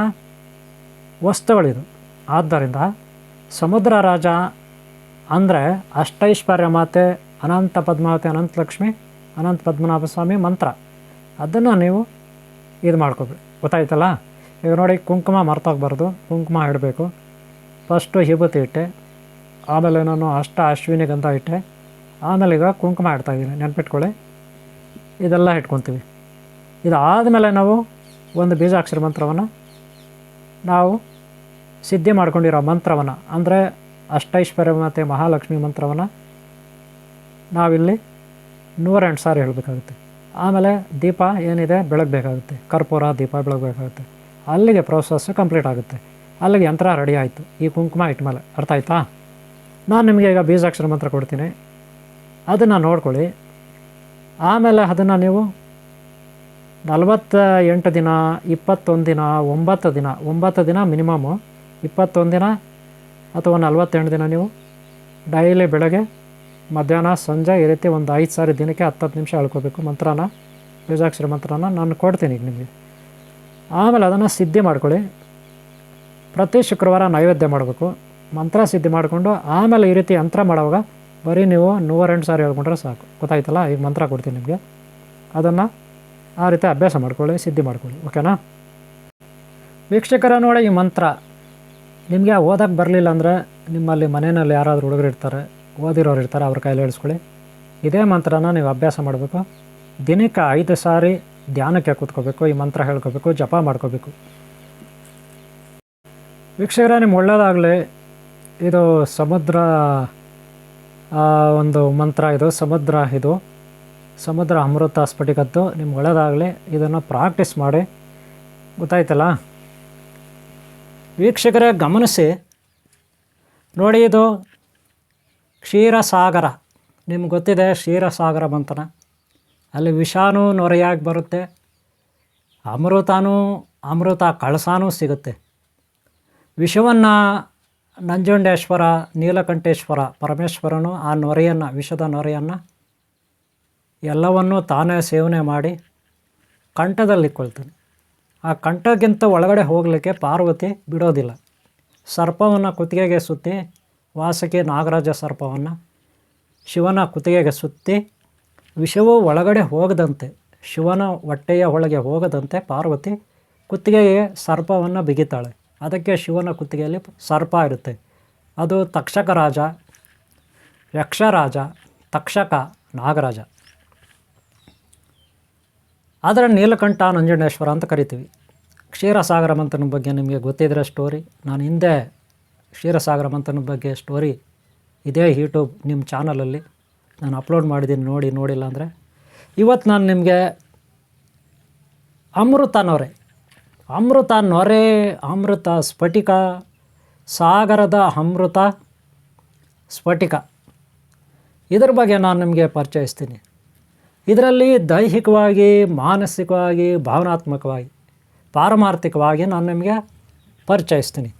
ವಸ್ತುಗಳಿದು. ಆದ್ದರಿಂದ ಸಮುದ್ರ ರಾಜ ಅಂದರೆ ಅಷ್ಟೈಶ್ವರ್ಯ ಮಾತೆ, ಅನಂತ ಪದ್ಮಾವತಿ, ಅನಂತ ಲಕ್ಷ್ಮಿ, ಅನಂತ ಪದ್ಮನಾಭ ಸ್ವಾಮಿ ಮಂತ್ರ, ಅದನ್ನು ನೀವು ಇದು ಮಾಡ್ಕೋಬೇಕು, ಗೊತ್ತಾಯ್ತಲ್ಲ? ಈಗ ನೋಡಿ ಕುಂಕುಮ ಮರ್ತೋಗ್ಬಾರ್ದು, ಕುಂಕುಮ ಇಡಬೇಕು. ಫಸ್ಟು ವಿಭೂತಿ ಇಟ್ಟೆ, ಆಮೇಲೆ ನಾನು ಅಶ್ವಿನಿ ಗಂಧ ಇಟ್ಟೆ, ಆಮೇಲೆ ಈಗ ಕುಂಕುಮ ಇಡ್ತಾಯಿದ್ದೀನಿ, ನೆನ್ಪಿಟ್ಕೊಳ್ಳಿ. ಇದೆಲ್ಲ ಇಟ್ಕೊತೀವಿ. ಇದಾದಮೇಲೆ ನಾವು ಒಂದು ಬೀಜಾಕ್ಷರ ಮಂತ್ರವನ್ನು ನಾವು ಸಿದ್ಧಿ ಮಾಡ್ಕೊಂಡಿರೋ ಮಂತ್ರವನ್ನು ಅಂದರೆ ಅಷ್ಟೈಶ್ವರ್ಯ ಮತ್ತು ಮಹಾಲಕ್ಷ್ಮಿ ಮಂತ್ರವನ್ನು ನಾವಿಲ್ಲಿ 108 ಸಾರಿ ಹೇಳಬೇಕಾಗುತ್ತೆ. ಆಮೇಲೆ ದೀಪ ಏನಿದೆ ಬೆಳಗಬೇಕಾಗುತ್ತೆ, ಕರ್ಪೂರ ದೀಪ ಬೆಳಗಬೇಕಾಗುತ್ತೆ. ಅಲ್ಲಿಗೆ ಪ್ರೋಸೆಸ್ಸು ಕಂಪ್ಲೀಟ್ ಆಗುತ್ತೆ. ಅಲ್ಲಿಗೆ ಯಂತ್ರ ರೆಡಿ ಆಯಿತು ಈ ಕುಂಕುಮ ಇಟ್ಮೇಲೆ, ಅರ್ಥ ಆಯ್ತಾ? ನಾನು ನಿಮಗೆ ಈಗ ಬೀಜಾಕ್ಷರ ಮಂತ್ರ ಕೊಡ್ತೀನಿ, ಅದನ್ನು ನೋಡ್ಕೊಳ್ಳಿ. ಆಮೇಲೆ ಅದನ್ನು ನೀವು 48 ದಿನ, 21 ದಿನ, 9 ದಿನ ಮಿನಿಮಮ್ಮು, 21 ದಿನ ಅಥವಾ 48 ದಿನ ನೀವು ಡೈಲಿ ಬೆಳಗ್ಗೆ, ಮಧ್ಯಾಹ್ನ, ಸಂಜೆ ಈ ರೀತಿ ಒಂದು 5 ಸಾರಿ ದಿನಕ್ಕೆ 10 ನಿಮಿಷ ಹೇಳ್ಕೋಬೇಕು ಮಂತ್ರನ, ಬೀಜಾಕ್ಷರ ಮಂತ್ರನ ನಾನು ಕೊಡ್ತೀನಿ ಈಗ ನಿಮಗೆ. ಆಮೇಲೆ ಅದನ್ನು ಸಿದ್ಧಿ ಮಾಡ್ಕೊಳ್ಳಿ. ಪ್ರತಿ ಶುಕ್ರವಾರ ನೈವೇದ್ಯ ಮಾಡಬೇಕು, ಮಂತ್ರ ಸಿದ್ಧಿ ಮಾಡಿಕೊಂಡು ಆಮೇಲೆ ಈ ರೀತಿ ಯಂತ್ರ ಮಾಡುವಾಗ ಬರೀ ನೀವು 108 ಸಾರಿ ಹೇಳ್ಕೊಂಡ್ರೆ ಸಾಕು, ಗೊತ್ತಾಯ್ತಲ್ಲ? ಈಗ ಮಂತ್ರ ಕೊಡ್ತೀನಿ ನಿಮಗೆ, ಅದನ್ನು ಆ ರೀತಿ ಅಭ್ಯಾಸ ಮಾಡ್ಕೊಳ್ಳಿ, ಸಿದ್ಧಿ ಮಾಡ್ಕೊಳ್ಳಿ, ಓಕೆನಾ? ವೀಕ್ಷಕರ ನೋಡಿ, ಈ ಮಂತ್ರ ನಿಮಗೆ ಓದೋಕ್ಕೆ ಬರಲಿಲ್ಲ ಅಂದರೆ ನಿಮ್ಮಲ್ಲಿ ಮನೆಯಲ್ಲಿ ಯಾರಾದರೂ ಹುಡುಗರು ಇರ್ತಾರೆ, ಓದಿರೋರು ಇರ್ತಾರೆ, ಅವ್ರ ಕೈಲಿ ಹೇಳಿಸ್ಕೊಳ್ಳಿ. ಇದೇ ಮಂತ್ರನ ನೀವು ಅಭ್ಯಾಸ ಮಾಡಬೇಕು. ದಿನಕ್ಕೆ 5 ಸಾರಿ ಧ್ಯಾನಕ್ಕೆ ಕೂತ್ಕೋಬೇಕು, ಈ ಮಂತ್ರ ಹೇಳ್ಕೋಬೇಕು, ಜಪ ಮಾಡ್ಕೋಬೇಕು. ವೀಕ್ಷಕರೇ ನಿಮ್ಗೆ ಒಳ್ಳೆಯದಾಗಲಿ. ಇದು ಸಮುದ್ರ ಒಂದು ಮಂತ್ರ, ಇದು ಸಮುದ್ರ ಅಮೃತ ಸ್ಫಟಿಕದ್ದು. ನಿಮ್ಗೆ ಒಳ್ಳೆಯದಾಗಲಿ, ಇದನ್ನು ಪ್ರಾಕ್ಟೀಸ್ ಮಾಡಿ, ಗೊತ್ತಾಯ್ತಲ್ಲ? ವೀಕ್ಷಕರೇ ಗಮನಿಸಿ ನೋಡಿ, ಇದು ಕ್ಷೀರಸಾಗರ, ನಿಮ್ಗೆ ಗೊತ್ತಿದೆ ಕ್ಷೀರಸಾಗರ ಮಂತ್ರ. ಅಲ್ಲಿ ವಿಷಾನೂ ನೊರೆಯಾಗಿ ಬರುತ್ತೆ, ಅಮೃತ ಕಳಸಾನೂ ಸಿಗುತ್ತೆ. ವಿಷವನ್ನು ನಂಜುಂಡೇಶ್ವರ, ನೀಲಕಂಠೇಶ್ವರ ಪರಮೇಶ್ವರನು ಆ ನೊರೆಯನ್ನು, ವಿಷದ ನೊರೆಯನ್ನು ಎಲ್ಲವನ್ನೂ ತಾನೇ ಸೇವನೆ ಮಾಡಿ ಕಂಠದಲ್ಲಿಕ್ಕೊಳ್ತಾನೆ. ಆ ಕಂಠಕ್ಕಿಂತ ಒಳಗಡೆ ಹೋಗಲಿಕ್ಕೆ ಪಾರ್ವತಿ ಬಿಡೋದಿಲ್ಲ. ಸರ್ಪವನ್ನು ಕುತ್ತಿಗೆಗೆ ಸುತ್ತಿ, ವಾಸಕಿ ನಾಗರಾಜ ಸರ್ಪವನ್ನು ಶಿವನ ಕುತ್ತಿಗೆಗೆ ಸುತ್ತಿ, ವಿಷವು ಒಳಗಡೆ ಹೋಗದಂತೆ, ಶಿವನ ಹೊಟ್ಟೆಯ ಒಳಗೆ ಹೋಗದಂತೆ ಪಾರ್ವತಿ ಕುತ್ತಿಗೆಗೆ ಸರ್ಪವನ್ನು ಬಿಗಿತಾಳೆ. ಅದಕ್ಕೆ ಶಿವನ ಕುತ್ತಿಗೆಯಲ್ಲಿ ಸರ್ಪ ಇರುತ್ತೆ. ಅದು ತಕ್ಷಕ ರಾಜ, ಯಕ್ಷರಾಜ, ತಕ್ಷಕ, ನಾಗರಾಜ. ಆದರೆ ನೀಲಕಂಠ ನಂಜುಂಡೇಶ್ವರ ಅಂತ ಕರಿತೀವಿ. ಕ್ಷೀರಸಾಗರ ಮಂತ್ರನ ಬಗ್ಗೆ ನಿಮಗೆ ಗೊತ್ತಿದ್ರೆ ಸ್ಟೋರಿ, ನಾನು ಹಿಂದೆ ಕ್ಷೀರಸಾಗರ ಮಂತ್ರನ ಬಗ್ಗೆ ಸ್ಟೋರಿ ಇದೇ ಯೂಟ್ಯೂಬ್ ನಿಮ್ಮ ಚಾನಲಲ್ಲಿ ನಾನು ಅಪ್ಲೋಡ್ ಮಾಡಿದ್ದೀನಿ, ನೋಡಿಲ್ಲ ಅಂದರೆ. ಇವತ್ತು ನಾನು ನಿಮಗೆ ಅಮೃತ ನೊರೆ, ಅಮೃತ ಸ್ಫಟಿಕ, ಸಾಗರದ ಅಮೃತ ಸ್ಫಟಿಕ, ಇದರ ಬಗ್ಗೆ ನಾನು ನಿಮಗೆ ಪರಿಚಯಿಸ್ತೀನಿ. ಇದರಲ್ಲಿ ದೈಹಿಕವಾಗಿ, ಮಾನಸಿಕವಾಗಿ, ಭಾವನಾತ್ಮಕವಾಗಿ, ಪಾರಮಾರ್ಥಿಕವಾಗಿ ನಾನು ನಿಮಗೆ ಪರಿಚಯಿಸ್ತೀನಿ.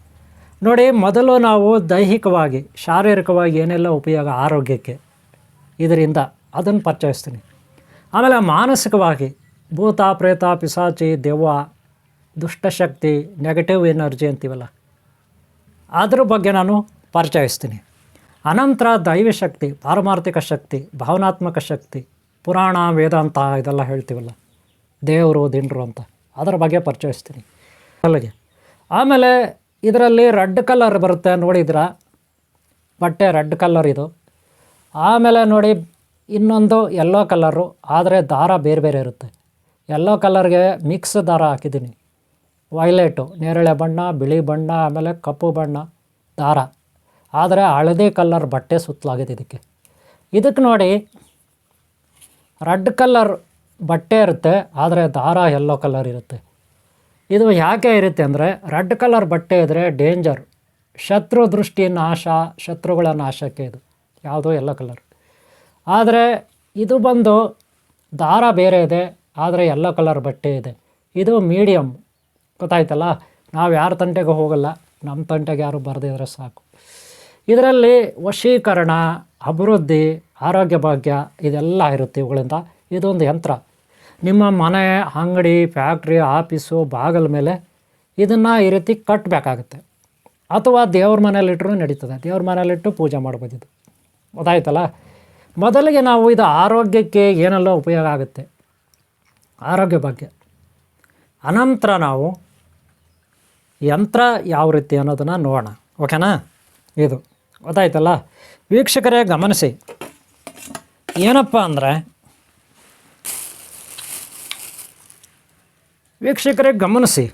ನೋಡಿ, ಮೊದಲು ನಾವು ದೈಹಿಕವಾಗಿ, ಶಾರೀರಿಕವಾಗಿ ಏನೆಲ್ಲ ಉಪಯೋಗ ಆರೋಗ್ಯಕ್ಕೆ ಇದರಿಂದ, ಅದನ್ನು ಪರಿಚಯಿಸ್ತೀನಿ. ಆಮೇಲೆ ಮಾನಸಿಕವಾಗಿ ಭೂತ ಪ್ರೇತ ಪಿಶಾಚಿ ದೆವ್ವ ದುಷ್ಟಶಕ್ತಿ ನೆಗೆಟಿವ್ ಎನರ್ಜಿ ಅಂತೀವಲ್ಲ ಅದ್ರ ಬಗ್ಗೆ ನಾನು ಪರಿಚಯಿಸ್ತೀನಿ. ಅನಂತರ ದೈವಿ ಶಕ್ತಿ, ಪಾರಮಾರ್ಥಿಕ ಶಕ್ತಿ, ಭಾವನಾತ್ಮಕ ಶಕ್ತಿ, ಪುರಾಣ ವೇದಾಂತ ಇದೆಲ್ಲ ಹೇಳ್ತೀವಲ್ಲ, ದೇವರು ದಿಂಡ್ರು ಅಂತ, ಅದರ ಬಗ್ಗೆ ಪರಿಚಯಿಸ್ತೀನಿ ಅಲ್ಲಿಗೆ. ಆಮೇಲೆ ಇದರಲ್ಲಿ ರೆಡ್ ಕಲರ್ ಬರುತ್ತೆ ನೋಡಿದ್ರ, ಬಟ್ಟೆ ರೆಡ್ ಕಲರ್ ಇದು. ಆಮೇಲೆ ನೋಡಿ ಇನ್ನೊಂದು ಯೆಲ್ಲೋ ಕಲರು, ಆದರೆ ದಾರ ಬೇರೆ ಬೇರೆ ಇರುತ್ತೆ. ಯೆಲ್ಲೋ ಕಲರ್ಗೆ ಮಿಕ್ಸ್ ದಾರ ಹಾಕಿದ್ದೀನಿ, ವೈಲೆಟು ನೇರಳೆ ಬಣ್ಣ, ಬಿಳಿ ಬಣ್ಣ, ಆಮೇಲೆ ಕಪ್ಪು ಬಣ್ಣ ದಾರ, ಆದರೆ ಹಳದಿ ಕಲರ್ ಬಟ್ಟೆ ಸುತ್ತಲಾಗಿದೆ ಇದಕ್ಕೆ ನೋಡಿ ರೆಡ್ ಕಲರ್ ಬಟ್ಟೆ ಇರುತ್ತೆ, ಆದರೆ ದಾರ ಯೆಲ್ಲೋ ಕಲರ್ ಇರುತ್ತೆ. ಇದು ಯಾಕೆ ಇರುತ್ತೆ ಅಂದರೆ, ರೆಡ್ ಕಲರ್ ಬಟ್ಟೆ ಇದ್ದರೆ ಡೇಂಜರ್, ಶತ್ರು ದೃಷ್ಟಿ ನಾಶ, ಶತ್ರುಗಳ ನಾಶಕ್ಕೆ ಇದು ಯಾವುದೋ ಯೆಲ್ಲೋ ಕಲರ್. ಆದರೆ ಇದು ಬಂದು ದಾರ ಬೇರೆ ಇದೆ, ಆದರೆ ಯೆಲ್ಲೋ ಕಲರ್ ಬಟ್ಟೆ ಇದೆ. ಇದು ಮೀಡಿಯಮ್, ಗೊತ್ತಾಯ್ತಲ್ಲ. ನಾವು ಯಾರ ತಂಟೆಗೆ ಹೋಗಲ್ಲ, ನಮ್ಮ ತಂಟೆಗೆ ಯಾರು ಬರದಿದ್ರೆ ಸಾಕು. ಇದರಲ್ಲಿ ವಶೀಕರಣ, ಅಭಿವೃದ್ಧಿ, ಆರೋಗ್ಯ ಭಾಗ್ಯ ಇದೆಲ್ಲ ಇರುತ್ತೆ ಇವುಗಳಿಂದ. ಇದೊಂದು ಯಂತ್ರ. ನಿಮ್ಮ ಮನೆ, ಅಂಗಡಿ, ಫ್ಯಾಕ್ಟ್ರಿ, ಆಫೀಸು ಬಾಗಿಲ ಮೇಲೆ ಇದನ್ನು ಈ ರೀತಿ ಕಟ್ಟಬೇಕಾಗತ್ತೆ. ಅಥವಾ ದೇವ್ರ ಮನೇಲಿಟ್ಟರೂ ನಡೀತದೆ, ದೇವ್ರ ಮನೇಲಿಟ್ಟು ಪೂಜೆ ಮಾಡ್ಬೋದು. ಇದು ಗೊತ್ತಾಯ್ತಲ್ಲ. ಮೊದಲಿಗೆ ನಾವು ಇದು ಆರೋಗ್ಯಕ್ಕೆ ಏನೆಲ್ಲ ಉಪಯೋಗ ಆಗುತ್ತೆ, ಆರೋಗ್ಯ ಬಗ್ಗೆ. ಅನಂತರ ನಾವು ಯಂತ್ರ ಯಾವ ರೀತಿ ಅನ್ನೋದನ್ನು ನೋಡೋಣ, ಓಕೆನಾ. ಇದು ಗೊತ್ತಾಯ್ತಲ್ಲ ವೀಕ್ಷಕರೇ, ಗಮನಿಸಿ. ಏನಪ್ಪ ಅಂದರೆ ವೀಕ್ಷಕರೇ ಗಮನಿಸಿ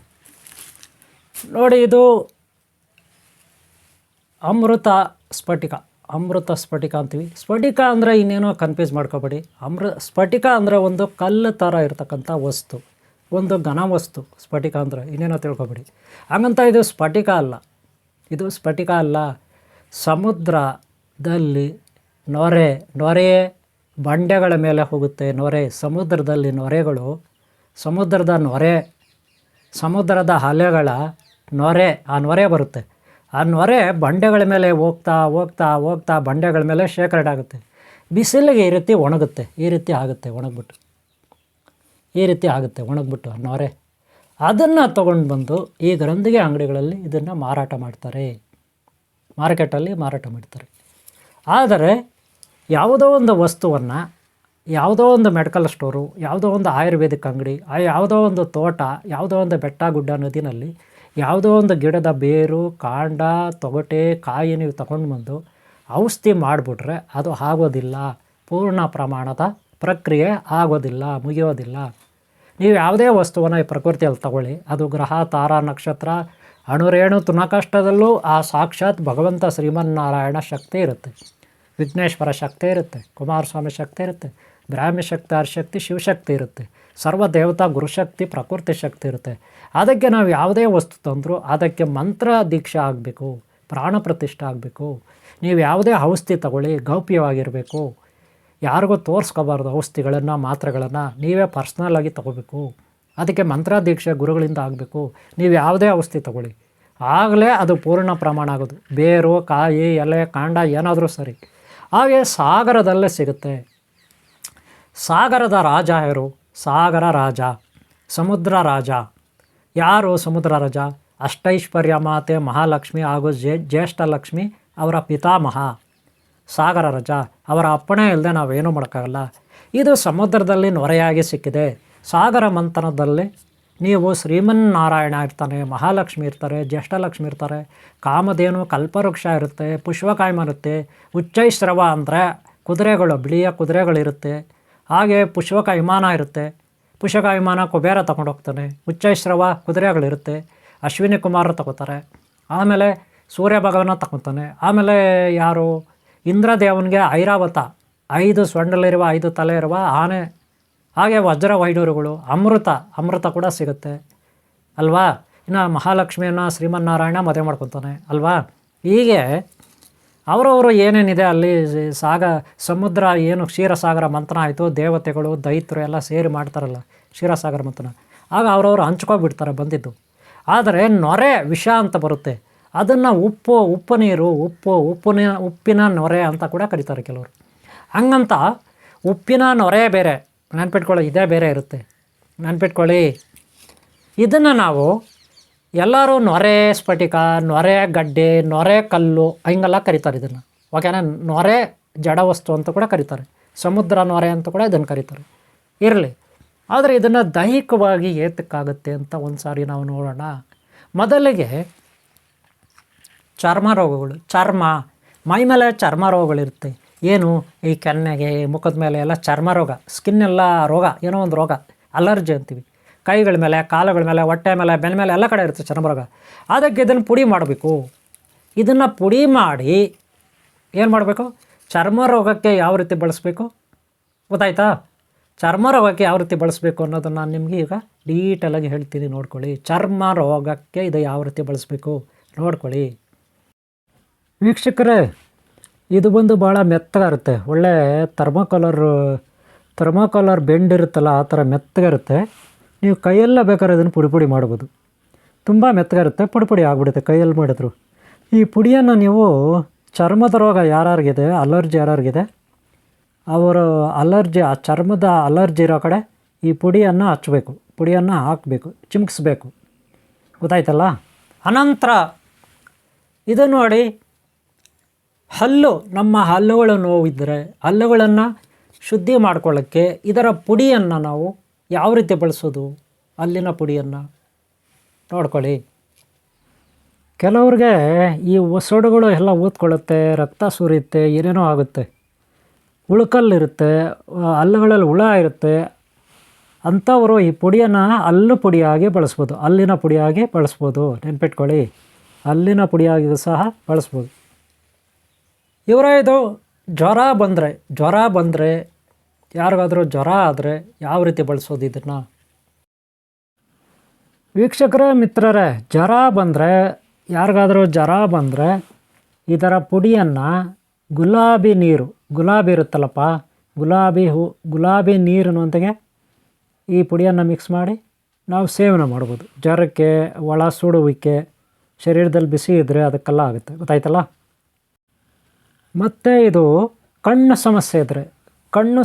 ನೋಡಿ, ಇದು ಅಮೃತ ಸ್ಫಟಿಕ, ಅಮೃತ ಸ್ಫಟಿಕ ಅಂತೀವಿ. ಸ್ಫಟಿಕ ಅಂದರೆ ಇನ್ನೇನೋ ಕನ್ಫ್ಯೂಸ್ ಮಾಡ್ಕೋಬೇಡಿ. ಸ್ಫಟಿಕ ಅಂದರೆ ಒಂದು ಕಲ್ಲು ಥರ ಇರ್ತಕ್ಕಂಥ ವಸ್ತು, ಒಂದು ಘನ ವಸ್ತು. ಸ್ಫಟಿಕ ಅಂದರೆ ಇನ್ನೇನೋ ತಿಳ್ಕೊಬೇಡಿ. ಹಾಗಂತ ಇದು ಸ್ಫಟಿಕ ಅಲ್ಲ, ಇದು ಸ್ಫಟಿಕ ಅಲ್ಲ. ಸಮುದ್ರದಲ್ಲಿ ನೊರೆ ಬಂಡೆಗಳ ಮೇಲೆ ಹೋಗುತ್ತೆ ನೊರೆ. ಸಮುದ್ರದಲ್ಲಿ ನೊರೆಗಳು, ಸಮುದ್ರದ ನೊರೆ, ಸಮುದ್ರದ ಅಲೆಗಳ ನೊರೆ, ಆ ನೊರೆ ಬರುತ್ತೆ. ಆ ನೊರೆ ಬಂಡೆಗಳ ಮೇಲೆ ಹೋಗ್ತಾ ಹೋಗ್ತಾ ಹೋಗ್ತಾ ಬಂಡೆಗಳ ಮೇಲೆ ಶೇಖರಣೆ ಆಗುತ್ತೆ. ಬಿಸಿಲಿಗೆ ಈ ರೀತಿ ಒಣಗುತ್ತೆ, ಈ ರೀತಿ ಆಗುತ್ತೆ ಒಣಗ್ಬಿಟ್ಟು, ಈ ರೀತಿ ಆಗುತ್ತೆ ಒಣಗ್ಬಿಟ್ಟು ಆ ನೊರೆ. ಅದನ್ನು ತೊಗೊಂಡು ಬಂದು ಈ ಗ್ರಂಥಿಗೆ ಅಂಗಡಿಗಳಲ್ಲಿ ಇದನ್ನು ಮಾರಾಟ ಮಾಡ್ತಾರೆ, ಮಾರ್ಕೆಟಲ್ಲಿ ಮಾರಾಟ ಮಾಡ್ತಾರೆ. ಆದರೆ ಯಾವುದೋ ಒಂದು ವಸ್ತುವನ್ನು, ಯಾವುದೋ ಒಂದು ಮೆಡಿಕಲ್ ಸ್ಟೋರು, ಯಾವುದೋ ಒಂದು ಆಯುರ್ವೇದಿಕ್ ಅಂಗಡಿ, ಯಾವುದೋ ಒಂದು ತೋಟ, ಯಾವುದೋ ಒಂದು ಬೆಟ್ಟ ಗುಡ್ಡ ನದಿನಲ್ಲಿ ಯಾವುದೋ ಒಂದು ಗಿಡದ ಬೇರು, ಕಾಂಡ, ತೊಗಟೆ, ಕಾಯಿ ನೀವು ತಗೊಂಡು ಬಂದು ಔಷಧಿ ಮಾಡಿಬಿಟ್ರೆ ಅದು ಆಗೋದಿಲ್ಲ. ಪೂರ್ಣ ಪ್ರಮಾಣದ ಪ್ರಕ್ರಿಯೆ ಆಗೋದಿಲ್ಲ, ಮುಗಿಯೋದಿಲ್ಲ. ನೀವು ಯಾವುದೇ ವಸ್ತುವನ್ನು ಈ ಪ್ರಕೃತಿಯಲ್ಲಿ ತಗೊಳ್ಳಿ, ಅದು ಗ್ರಹ, ತಾರಾ, ನಕ್ಷತ್ರ, ಅಣುರೇಣು ತುನಕಷ್ಟದಲ್ಲೂ ಆ ಸಾಕ್ಷಾತ್ ಭಗವಂತ ಶ್ರೀಮನ್ನಾರಾಯಣ ಶಕ್ತಿ ಇರುತ್ತೆ, ವಿಘ್ನೇಶ್ವರ ಶಕ್ತಿ ಇರುತ್ತೆ, ಕುಮಾರಸ್ವಾಮಿ ಶಕ್ತಿ ಇರುತ್ತೆ, ಬ್ರಾಹ್ಮಿ ಶಕ್ತಿ, ಹರಶಕ್ತಿ, ಶಿವಶಕ್ತಿ ಇರುತ್ತೆ, ಸರ್ವ ದೇವತಾ ಗುರುಶಕ್ತಿ, ಪ್ರಕೃತಿ ಶಕ್ತಿ ಇರುತ್ತೆ. ಅದಕ್ಕೆ ನಾವು ಯಾವುದೇ ವಸ್ತು ತಂದರೂ ಅದಕ್ಕೆ ಮಂತ್ರ ದೀಕ್ಷೆ ಆಗಬೇಕು, ಪ್ರಾಣ ಪ್ರತಿಷ್ಠೆ ಆಗಬೇಕು. ನೀವು ಯಾವುದೇ ಔಷಧಿ ತಗೊಳ್ಳಿ ಗೌಪ್ಯವಾಗಿರಬೇಕು, ಯಾರಿಗೂ ತೋರಿಸ್ಕೋಬಾರ್ದು. ಔಷಧಿಗಳನ್ನು, ಮಾತ್ರೆಗಳನ್ನು ನೀವೇ ಪರ್ಸ್ನಲ್ಲಾಗಿ ತೊಗೋಬೇಕು. ಅದಕ್ಕೆ ಮಂತ್ರ ದೀಕ್ಷೆ ಗುರುಗಳಿಂದ ಆಗಬೇಕು. ನೀವು ಯಾವುದೇ ಔಷಧಿ ತಗೊಳ್ಳಿ, ಆಗಲೇ ಅದು ಪೂರ್ಣ ಪ್ರಮಾಣ ಆಗೋದು. ಬೇರು, ಕಾಯಿ, ಎಲೆ, ಕಾಂಡ ಏನಾದರೂ ಸರಿ. ಹಾಗೆ ಸಾಗರದಲ್ಲೇ ಸಿಗುತ್ತೆ. ಸಾಗರದ ರಾಜ ಯಾರು? ಸಾಗರ ರಾಜ, ಸಮುದ್ರ ರಾಜ. ಯಾರು ಸಮುದ್ರ ರಾಜ? ಅಷ್ಟೈಶ್ವರ್ಯ ಮಾತೆ ಮಹಾಲಕ್ಷ್ಮಿ ಹಾಗೂ ಜ್ಯೇಷ್ಠ ಲಕ್ಷ್ಮಿ ಅವರ ಪಿತಾಮಹ ಸಾಗರ ರಾಜ. ಅವರ ಅಪ್ಪಣೆ ಇಲ್ಲದೆ ನಾವೇನೂ ಮಾಡೋಕ್ಕಾಗಲ್ಲ. ಇದು ಸಮುದ್ರದಲ್ಲಿ ನೊರೆಯಾಗಿ ಸಿಕ್ಕಿದೆ. ಸಾಗರ ಮಂಥನದಲ್ಲಿ ನೀವು ಶ್ರೀಮನ್ನಾರಾಯಣ ಇರ್ತಾನೆ, ಮಹಾಲಕ್ಷ್ಮಿ ಇರ್ತಾರೆ, ಜ್ಯೇಷ್ಠಲಕ್ಷ್ಮಿ ಇರ್ತಾರೆ, ಕಾಮಧೇನು, ಕಲ್ಪವೃಕ್ಷ ಇರುತ್ತೆ, ಪುಷ್ಪಕಾಯಮ ಇರುತ್ತೆ, ಉಚ್ಚೈಶ್ರವ ಅಂದರೆ ಕುದುರೆಗಳು, ಬಿಳಿಯ ಕುದುರೆಗಳಿರುತ್ತೆ. ಹಾಗೆ ಪುಷ್ಪಕ ವಿಮಾನ ಇರುತ್ತೆ. ಪುಷ್ಪಕ ವಿಮಾನ ಕುಬೇರ ತಗೊಂಡೋಗ್ತಾನೆ. ಉಚ್ಚೈಶ್ರವ ಕುದುರೆಗಳಿರುತ್ತೆ, ಅಶ್ವಿನಿ ಕುಮಾರ ತಗೋತಾರೆ. ಆಮೇಲೆ ಸೂರ್ಯ ಭಗವಾನ ತಗೊತಾನೆ. ಆಮೇಲೆ ಯಾರು? ಇಂದ್ರದೇವನಿಗೆ ಐರಾವತ, 5 ಸೊಂಡಲಿರುವ 5 ತಲೆ ಇರುವ ಆನೆ. ಹಾಗೆ ವಜ್ರ ವೈಡೂರುಗಳು, ಅಮೃತ ಕೂಡ ಸಿಗುತ್ತೆ ಅಲ್ವಾ. ಇನ್ನು ಮಹಾಲಕ್ಷ್ಮಿಯನ್ನು ಶ್ರೀಮನ್ನಾರಾಯಣ ಮದುವೆ ಮಾಡ್ಕೊತಾನೆ ಅಲ್ವಾ. ಹೀಗೆ ಅವರವರು ಏನೇನಿದೆ ಅಲ್ಲಿ ಸಮುದ್ರ ಏನು ಕ್ಷೀರಸಾಗರ ಮಂಥನ ಆಯಿತು, ದೇವತೆಗಳು, ದೈತ್ಯರು ಎಲ್ಲ ಸೇರಿ ಮಾಡ್ತಾರಲ್ಲ ಕ್ಷೀರಸಾಗರ ಮಂಥನ. ಆಗ ಅವರವರು ಹಂಚ್ಕೊಬಿಡ್ತಾರೆ ಬಂದಿದ್ದು. ಆದರೆ ನೊರೆ ವಿಷ ಅಂತ ಬರುತ್ತೆ, ಅದನ್ನು ಉಪ್ಪು ನೀರು, ಉಪ್ಪಿನ ನೊರೆ ಅಂತ ಕೂಡ ಕರೀತಾರೆ ಕೆಲವರು. ಹಂಗಂತ ಉಪ್ಪಿನ ನೊರೆ ಬೇರೆ, ನೆನ್ಪಿಟ್ಕೊಳ್ಳಿ, ಇದೇ ಬೇರೆ ಇರುತ್ತೆ, ನೆನ್ಪಿಟ್ಕೊಳ್ಳಿ. ಇದನ್ನು ನಾವು ಎಲ್ಲರೂ ನೊರೆ ಸ್ಫಟಿಕ, ನೊರೆ ಗಡ್ಡೆ, ನೊರೆ ಕಲ್ಲು ಹಿಂಗೆಲ್ಲ ಕರೀತಾರೆ ಇದನ್ನು. ಓಕೆನಾ? ನೊರೆ ಜಡ ವಸ್ತು ಅಂತ ಕೂಡ ಕರೀತಾರೆ, ಸಮುದ್ರ ನೊರೆ ಅಂತ ಕೂಡ ಇದನ್ನು ಕರೀತಾರೆ. ಇರಲಿ, ಆದರೆ ಇದನ್ನು ದೈಹಿಕವಾಗಿ ಏತಕ್ಕಾಗುತ್ತೆ ಅಂತ ಒಂದು ಸಾರಿ ನಾವು ನೋಡೋಣ. ಮೊದಲಿಗೆ ಚರ್ಮ ರೋಗಗಳು, ಮೈ ಮೇಲೆ ಚರ್ಮ ರೋಗಗಳಿರುತ್ತೆ. ಏನು ಈ ಕೆನ್ನೆಗೆ, ಮುಖದ ಮೇಲೆ ಎಲ್ಲ ಚರ್ಮ ರೋಗ, ಸ್ಕಿನ್ ಎಲ್ಲ ರೋಗ, ಏನೋ ಒಂದು ರೋಗ, ಅಲರ್ಜಿ ಅಂತೀವಿ. ಕೈಗಳ ಮೇಲೆ, ಕಾಲುಗಳ ಮೇಲೆ, ಹೊಟ್ಟೆ ಮೇಲೆ, ಬೆನ್ನ ಮೇಲೆ ಎಲ್ಲ ಕಡೆ ಇರುತ್ತೆ ಚರ್ಮ ರೋಗ. ಅದಕ್ಕೆ ಇದನ್ನು ಪುಡಿ ಮಾಡಬೇಕು. ಇದನ್ನು ಪುಡಿ ಮಾಡಿ ಏನು ಮಾಡಬೇಕು? ಚರ್ಮ ರೋಗಕ್ಕೆ ಯಾವ ರೀತಿ ಬಳಸಬೇಕು ಗೊತ್ತಾಯ್ತಾ? ಚರ್ಮ ರೋಗಕ್ಕೆ ಯಾವ ರೀತಿ ಬಳಸಬೇಕು ಅನ್ನೋದನ್ನು ನಾನು ನಿಮಗೆ ಈಗ ಡೀಟೇಲಾಗಿ ಹೇಳ್ತೀನಿ, ನೋಡ್ಕೊಳ್ಳಿ. ಚರ್ಮ ರೋಗಕ್ಕೆ ಇದು ಯಾವ ರೀತಿ ಬಳಸಬೇಕು ನೋಡ್ಕೊಳ್ಳಿ ವೀಕ್ಷಕರೇ. ಇದು ಬಂದು ಭಾಳ ಮೆತ್ತಗಿರುತ್ತೆ, ಒಳ್ಳೆ ಥರ್ಮೋಕಾಲರ್ ಬೆಂಡ್ ಇರುತ್ತಲ್ಲ ಆ ಥರ ಮೆತ್ತಗಿರುತ್ತೆ. ನೀವು ಕೈಯೆಲ್ಲ ಬೇಕಾದ್ರೆ ಅದನ್ನು ಪುಡಿ ಮಾಡ್ಬೋದು. ತುಂಬ ಮೆತ್ತಗಿರುತ್ತೆ, ಪುಡಿ ಆಗಿಬಿಡುತ್ತೆ ಕೈಯಲ್ಲಿ ಮಾಡಿದ್ರು. ಈ ಪುಡಿಯನ್ನು ನೀವು ಚರ್ಮದ ರೋಗ ಯಾರ್ಯಾರಿಗಿದೆ, ಅಲರ್ಜಿ ಯಾರ್ಯಾರಿಗಿದೆ, ಅವರು ಆ ಚರ್ಮದ ಅಲರ್ಜಿ ಇರೋ ಕಡೆ ಈ ಪುಡಿಯನ್ನು ಹಚ್ಚಬೇಕು, ಪುಡಿಯನ್ನು ಹಾಕಬೇಕು, ಚಿಮುಕಿಸ್ಬೇಕು. ಗೊತ್ತಾಯ್ತಲ್ಲ? ಅನಂತರ ಇದು ನೋಡಿ, ನಮ್ಮ ಹಲ್ಲುಗಳು ನೋವಿದ್ದರೆ ಹಲ್ಲುಗಳನ್ನು ಶುದ್ಧಿ ಮಾಡ್ಕೊಳ್ಳೋಕ್ಕೆ ಇದರ ಪುಡಿಯನ್ನು ನಾವು ಯಾವ ರೀತಿ ಬಳಸೋದು, ಹಲ್ಲಿನ ಪುಡಿಯನ್ನು ನೋಡ್ಕೊಳ್ಳಿ. ಕೆಲವ್ರಿಗೆ ಈ ಒಸಡುಗಳು ಎಲ್ಲ ಊದ್ಕೊಳ್ಳುತ್ತೆ, ರಕ್ತ ಸುರಿಯುತ್ತೆ, ಏನೇನೋ ಆಗುತ್ತೆ, ಉಳ್ಕಲ್ಲಿರುತ್ತೆ, ಹಲ್ಲುಗಳಲ್ಲಿ ಹುಳ ಇರುತ್ತೆ. ಅಂಥವರು ಈ ಪುಡಿಯನ್ನು ಹಲ್ಲು ಪುಡಿಯಾಗಿ ಬಳಸ್ಬೋದು, ಹಲ್ಲಿನ ಪುಡಿಯಾಗಿ ಬಳಸ್ಬೋದು. ನೆನ್ಪಿಟ್ಕೊಳ್ಳಿ, ಹಲ್ಲಿನ ಪುಡಿಯಾಗಿ ಸಹ ಬಳಸ್ಬೋದು. ಇದು ಜ್ವರ ಬಂದರೆ ಯಾರಿಗಾದರೂ ಜ್ವರ ಆದರೆ ಯಾವ ರೀತಿ ಬಳಸೋದು ಇದನ್ನು? ವೀಕ್ಷಕರೇ, ಮಿತ್ರರೇ, ಯಾರಿಗಾದರೂ ಜ್ವರ ಬಂದರೆ ಇದರ ಪುಡಿಯನ್ನು ಗುಲಾಬಿ ಇರುತ್ತಲ್ಲಪ್ಪ, ಗುಲಾಬಿ ನೀರಿನೊಂದಿಗೆ ಈ ಪುಡಿಯನ್ನು ಮಿಕ್ಸ್ ಮಾಡಿ ನಾವು ಸೇವನೆ ಮಾಡ್ಬೋದು. ಜ್ವರಕ್ಕೆ, ಒಳ ಸುಡುವಿಕೆ, ಶರೀರದಲ್ಲಿ ಬಿಸಿ ಇದ್ದರೆ ಅದಕ್ಕೆಲ್ಲ ಆಗುತ್ತೆ. ಗೊತ್ತಾಯ್ತಲ್ಲ? ಮತ್ತು ಇದು ಕಣ್ಣು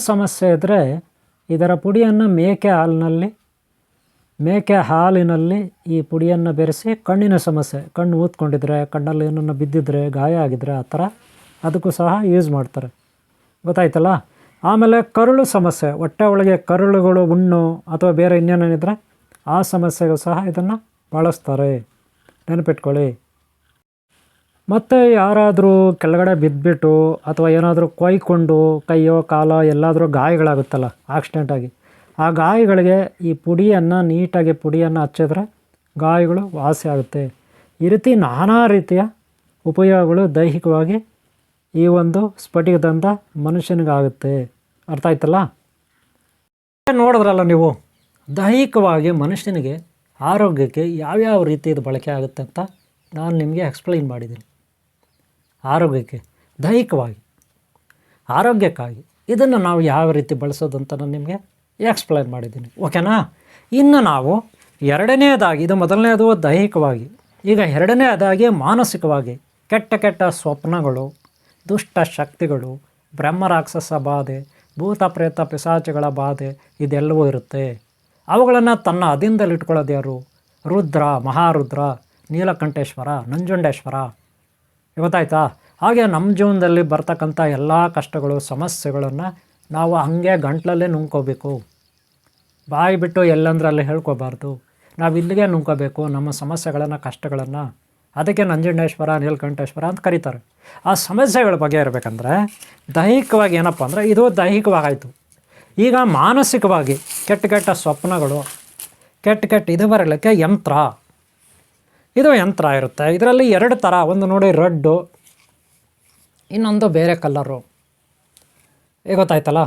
ಸಮಸ್ಯೆ ಇದ್ದರೆ ಇದರ ಪುಡಿಯನ್ನು ಮೇಕೆ ಹಾಲಿನಲ್ಲಿ ಈ ಪುಡಿಯನ್ನು ಬೆರೆಸಿ ಕಣ್ಣಿನ ಸಮಸ್ಯೆ, ಕಣ್ಣು ಊದ್ಕೊಂಡಿದ್ರೆ, ಕಣ್ಣಲ್ಲಿ ಏನನ್ನು ಬಿದ್ದಿದ್ರೆ, ಗಾಯ ಆಗಿದ್ರೆ ಆ ಥರ ಅದಕ್ಕೂ ಸಹ ಯೂಸ್ ಮಾಡ್ತಾರೆ. ಗೊತ್ತಾಯ್ತಲ್ಲ? ಆಮೇಲೆ ಕರುಳು ಸಮಸ್ಯೆ, ಹೊಟ್ಟೆ ಒಳಗೆ ಕರುಳುಗಳು, ಹುಣ್ಣು ಅಥವಾ ಬೇರೆ ಇನ್ನೇನೇನಿದ್ರೆ ಆ ಸಮಸ್ಯೆಗೂ ಸಹ ಇದನ್ನು ಬಳಸ್ತಾರೆ. ನೆನಪಿಟ್ಕೊಳ್ಳಿ. ಮತ್ತು ಯಾರಾದರೂ ಕೆಳಗಡೆ ಬಿದ್ದುಬಿಟ್ಟು ಅಥವಾ ಏನಾದರೂ ಕೊಯ್ಕೊಂಡು ಕೈಯೋ ಕಾಲೋ ಎಲ್ಲಾದರೂ ಗಾಯಗಳಾಗುತ್ತಲ್ಲ ಆಕ್ಸಿಡೆಂಟಾಗಿ, ಆ ಗಾಯಗಳಿಗೆ ಈ ನೀಟಾಗಿ ಪುಡಿಯನ್ನು ಹಚ್ಚಿದ್ರೆ ಗಾಯಗಳು ವಾಸಿ ಆಗುತ್ತೆ. ಈ ರೀತಿ ನಾನಾ ರೀತಿಯ ಉಪಯೋಗಗಳು ದೈಹಿಕವಾಗಿ ಈ ಒಂದು ಸ್ಫಟಿಕದಿಂದ ಮನುಷ್ಯನಿಗಾಗುತ್ತೆ. ಅರ್ಥ ಆಯ್ತಲ್ಲ? ನೋಡಿದ್ರಲ್ಲ ನೀವು, ದೈಹಿಕವಾಗಿ ಮನುಷ್ಯನಿಗೆ ಆರೋಗ್ಯಕ್ಕೆ ಯಾವ್ಯಾವ ರೀತಿ ಇದು ಬಳಕೆ ಆಗುತ್ತೆ ಅಂತ ನಾನು ನಿಮಗೆ ಎಕ್ಸ್ಪ್ಲೈನ್ ಮಾಡಿದ್ದೀನಿ. ಆರೋಗ್ಯಕ್ಕೆ, ದೈಹಿಕವಾಗಿ, ಆರೋಗ್ಯಕ್ಕಾಗಿ ಇದನ್ನು ನಾವು ಯಾವ ರೀತಿ ಬಳಸೋದು ಅಂತ ನಾನು ನಿಮಗೆ ಎಕ್ಸ್ಪ್ಲೈನ್ ಮಾಡಿದ್ದೀನಿ. ಓಕೆನಾ? ಇನ್ನು ನಾವು ಎರಡನೇದಾಗಿ, ಇದು ಮೊದಲನೇದು ದೈಹಿಕವಾಗಿ, ಈಗ ಎರಡನೇದಾಗಿ ಮಾನಸಿಕವಾಗಿ ಕೆಟ್ಟ ಸ್ವಪ್ನಗಳು, ದುಷ್ಟ ಶಕ್ತಿಗಳು, ಬ್ರಹ್ಮರಾಕ್ಷಸ ಬಾಧೆ, ಭೂತ ಪ್ರೇತ ಪಿಶಾಚಿಗಳ ಬಾಧೆ ಇದೆಲ್ಲವೂ ಇರುತ್ತೆ. ಅವುಗಳನ್ನು ತನ್ನ ಅಧೀನದಲ್ಲಿಟ್ಕೊಳ್ಳೋದು ಯಾರು? ರುದ್ರ, ಮಹಾರುದ್ರ, ನೀಲಕಂಠೇಶ್ವರ, ನಂಜುಂಡೇಶ್ವರ. ಗೊತ್ತಾಯ್ತಾ? ಹಾಗೆ ನಮ್ಮ ಜೀವನದಲ್ಲಿ ಬರ್ತಕ್ಕಂಥ ಎಲ್ಲ ಕಷ್ಟಗಳು, ಸಮಸ್ಯೆಗಳನ್ನು ನಾವು ಹಾಗೆ ಗಂಟ್ಲಲ್ಲೇ ನುಂಗ್ಕೋಬೇಕು. ಬಾಯಿ ಬಿಟ್ಟು ಎಲ್ಲಂದ್ರಲ್ಲಿ ಹೇಳ್ಕೋಬಾರ್ದು. ನಾವು ಇಲ್ಲಿಗೆ ನುಂಗ್ಕೋಬೇಕು ನಮ್ಮ ಸಮಸ್ಯೆಗಳನ್ನು, ಕಷ್ಟಗಳನ್ನು. ಅದಕ್ಕೆ ನಂಜುಂಡೇಶ್ವರ, ನೀಲಕಂಠೇಶ್ವರ ಅಂತ ಕರೀತಾರೆ. ಆ ಸಮಸ್ಯೆಗಳ ಬಗ್ಗೆ ಇರಬೇಕಂದ್ರೆ ದೈಹಿಕವಾಗಿ ಏನಪ್ಪ ಅಂದರೆ, ಇದು ದೈಹಿಕವಾಗಾಯಿತು. ಈಗ ಮಾನಸಿಕವಾಗಿ ಕೆಟ್ಟ ಸ್ವಪ್ನಗಳು, ಇದು ಬರಲಿಕ್ಕೆ ಇದು ಯಂತ್ರ ಇರುತ್ತೆ. ಇದರಲ್ಲಿ ಎರಡು ಥರ, ಒಂದು ನೋಡಿ ರೆಡ್ಡು, ಇನ್ನೊಂದು ಬೇರೆ ಕಲ್ಲರು. ಗೊತ್ತಾಯ್ತಲ್ಲ?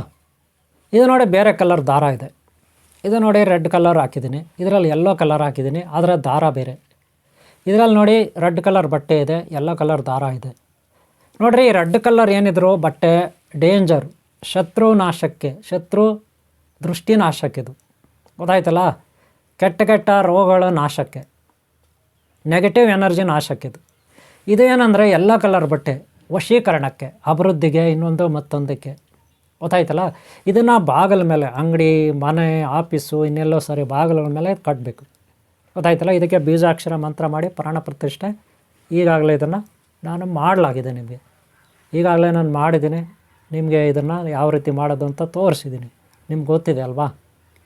ಇದು ನೋಡಿ ಬೇರೆ ಕಲರ್ ದಾರ ಇದೆ. ಇದು ನೋಡಿ ರೆಡ್ ಕಲರ್ ಹಾಕಿದ್ದೀನಿ, ಇದರಲ್ಲಿ ಯೆಲ್ಲೋ ಕಲರ್ ಹಾಕಿದ್ದೀನಿ, ಆದರೆ ದಾರ ಬೇರೆ. ಇದರಲ್ಲಿ ನೋಡಿ ರೆಡ್ ಕಲರ್ ಬಟ್ಟೆ ಇದೆ, ಯೆಲ್ಲೋ ಕಲರ್ ದಾರ ಇದೆ. ನೋಡಿರಿ, ರೆಡ್ ಕಲರ್ ಏನಿದ್ರು ಬಟ್ಟೆ ಡೇಂಜರ್, ಶತ್ರು ದೃಷ್ಟಿ ನಾಶಕ್ಕಿದು. ಗೊತ್ತಾಯ್ತಲ್ಲ? ಕೆಟ್ಟ ರೋಗಗಳ ನಾಶಕ್ಕೆ, ನೆಗೆಟಿವ್ ಎನರ್ಜಿ ನಾಶಕ್ಕಿದು. ಇದು ಏನಂದರೆ ಯೆಲ್ಲೋ ಕಲರ್ ಬಟ್ಟೆ ವಶೀಕರಣಕ್ಕೆ, ಅಭಿವೃದ್ಧಿಗೆ, ಇನ್ನೊಂದು ಮತ್ತೊಂದಕ್ಕೆ. ಗೊತ್ತಾಯ್ತಲ್ಲ. ಇದನ್ನು ಬಾಗಿಲ ಮೇಲೆ, ಅಂಗಡಿ, ಮನೆ, ಆಫೀಸು, ಇನ್ನೆಲ್ಲೋ ಸರಿ ಬಾಗಿಲ ಮೇಲೆ ಕಟ್ಟಬೇಕು. ಗೊತ್ತಾಯ್ತಲ್ಲ. ಇದಕ್ಕೆ ಬೀಜಾಕ್ಷರ ಮಂತ್ರ ಮಾಡಿ ಪ್ರಾಣ ಪ್ರತಿಷ್ಠೆ ಈಗಾಗಲೇ ಇದನ್ನು ನಾನು ಮಾಡಲಾಗಿದೆ ನಿಮಗೆ. ಈಗಾಗಲೇ ನಾನು ಮಾಡಿದ್ದೀನಿ. ನಿಮಗೆ ಇದನ್ನು ಯಾವ ರೀತಿ ಮಾಡೋದು ಅಂತ ತೋರಿಸಿದ್ದೀನಿ. ನಿಮ್ಗೆ ಗೊತ್ತಿದೆ ಅಲ್ವಾ,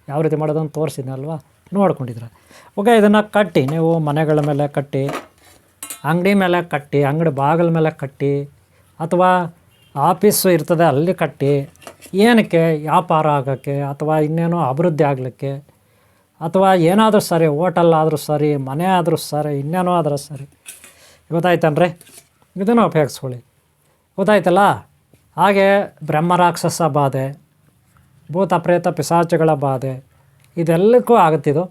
ಯಾವ ರೀತಿ ಮಾಡೋದು ಅಂತ ತೋರಿಸಿದ್ದೀನಿ ಅಲ್ವಾ, ನೋಡ್ಕೊಂಡಿದ್ರೆ. ಓಕೆ, ಇದನ್ನು ಕಟ್ಟಿ ನೀವು ಮನೆಗಳ ಮೇಲೆ ಕಟ್ಟಿ, ಅಂಗಡಿ ಮೇಲೆ ಕಟ್ಟಿ, ಅಂಗಡಿ ಬಾಗಿಲ ಮೇಲೆ ಕಟ್ಟಿ, ಅಥವಾ ಆಫೀಸು ಇರ್ತದೆ ಅಲ್ಲಿ ಕಟ್ಟಿ. ಏನಕ್ಕೆ? ವ್ಯಾಪಾರ ಆಗೋಕ್ಕೆ, ಅಥವಾ ಇನ್ನೇನೋ ಅಭಿವೃದ್ಧಿ ಆಗಲಿಕ್ಕೆ, ಅಥವಾ ಏನಾದರೂ ಸರಿ, ಹೋಟೆಲ್ ಆದರೂ ಸರಿ, ಮನೆ ಆದರೂ ಸರಿ, ಇನ್ನೇನೋ ಆದರೂ ಸರಿ. ಗೊತ್ತಾಯ್ತನ್ರಿ? ಇದನ್ನು ಉಪಯೋಗಿಸ್ಕೊಳ್ಳಿ. ಗೊತ್ತಾಯ್ತಲ್ಲ. ಹಾಗೆ ಬ್ರಹ್ಮರಾಕ್ಷಸ ಬಾಧೆ, ಭೂತ ಪ್ರೇತ ಪಿಶಾಚಗಳ ಬಾಧೆ, ಇದೆಲ್ಲಕ್ಕೂ ಆಗುತ್ತಿದ್ದು.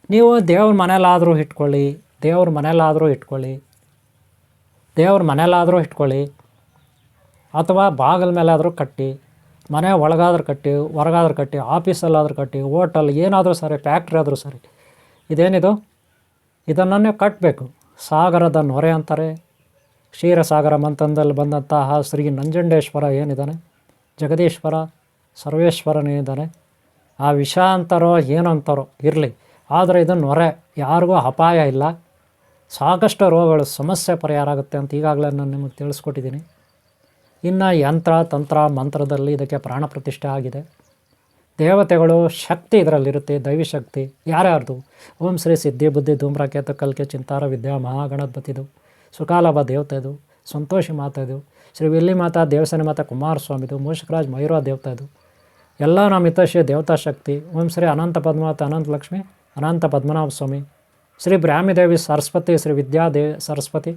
ನೀವು ದೇವ್ರ ಮನೇಲಾದರೂ ಇಟ್ಕೊಳ್ಳಿ, ದೇವ್ರ ಮನೇಲಾದರೂ ಇಟ್ಕೊಳ್ಳಿ, ಅಥವಾ ಬಾಗಿಲ ಮೇಲಾದರೂ ಕಟ್ಟಿ, ಮನೆ ಒಳಗಾದ್ರೂ ಕಟ್ಟಿ, ಹೊರಗಾದ್ರೂ ಕಟ್ಟಿ, ಆಫೀಸಲ್ಲಾದರೂ ಕಟ್ಟಿ, ಹೋಟೆಲ್ ಏನಾದರೂ ಸರಿ, ಫ್ಯಾಕ್ಟ್ರಿ ಆದರೂ ಸರಿ. ಇದೇನಿದು? ಇದನ್ನೇ ಕಟ್ಟಬೇಕು. ಸಾಗರದ ನೊರೆ ಅಂತಾರೆ. ಕ್ಷೀರಸಾಗರ ಮಂಥನದಲ್ಲಿ ಬಂದಂತಹ ಶ್ರೀ ನಂಜುಂಡೇಶ್ವರ ಏನಿದ್ದಾನೆ, ಜಗದೀಶ್ವರ, ಸರ್ವೇಶ್ವರನೇನಿದ್ದಾನೆ, ಆ ವಿಷ ಅಂತಾರೋ ಏನೋ ಅಂತಾರೋ ಇರಲಿ, ಆದರೆ ಇದು ನೊರೆ, ಯಾರಿಗೂ ಅಪಾಯ ಇಲ್ಲ. ಸಾಕಷ್ಟು ರೋಗಗಳು ಸಮಸ್ಯೆ ಪರಿಹಾರ ಆಗುತ್ತೆ ಅಂತ ಈಗಾಗಲೇ ನಾನು ನಿಮಗೆ ತಿಳಿಸ್ಕೊಟ್ಟಿದ್ದೀನಿ. ಇನ್ನು ಯಂತ್ರ ತಂತ್ರ ಮಂತ್ರದಲ್ಲಿ ಇದಕ್ಕೆ ಪ್ರಾಣ ಪ್ರತಿಷ್ಠೆ ಆಗಿದೆ. ದೇವತೆಗಳು ಶಕ್ತಿ ಇದರಲ್ಲಿರುತ್ತೆ, ದೈವಿಶಕ್ತಿ. ಯಾರ್ಯಾರ್ದು? ಓಂ ಶ್ರೀ ಸಿದ್ಧಿ ಬುದ್ಧಿ ಧೂಮ್ರಕೇತು ಕಲ್ಕೆ ಚಿಂತಾರ ವಿದ್ಯಾ ಮಹಾಗಣಪತಿದು, ಸುಕಾಲಭ ದೇವತೆದು, ಸಂತೋಷಿ ಮಾತಾದು, ಶ್ರೀ ವಿಲ್ಲಿ ಮಾತಾ ದೇವಸೇನೆ ಮಾತಾ ಕುಮಾರಸ್ವಾಮಿದು, ಮೂಷಕರಾಜ್ ಮಯೂರ ದೇವತೆದು, ಎಲ್ಲ ನಮ್ಮ ಹಿತಶ್ರೀ ದೇವತಾ ಶಕ್ತಿ. ಓಂ ಶ್ರೀ ಅನಂತ ಪದ್ಮಾವತಿ ಅನಂತ ಲಕ್ಷ್ಮಿ ಅನಂತ ಪದ್ಮನಾಭ ಸ್ವಾಮಿ, ಶ್ರೀ ಬ್ರಾಹ್ಮಿದೇವಿ ಸರಸ್ವತಿ, ಶ್ರೀ ವಿದ್ಯಾದೇವಿ ಸರಸ್ವತಿ,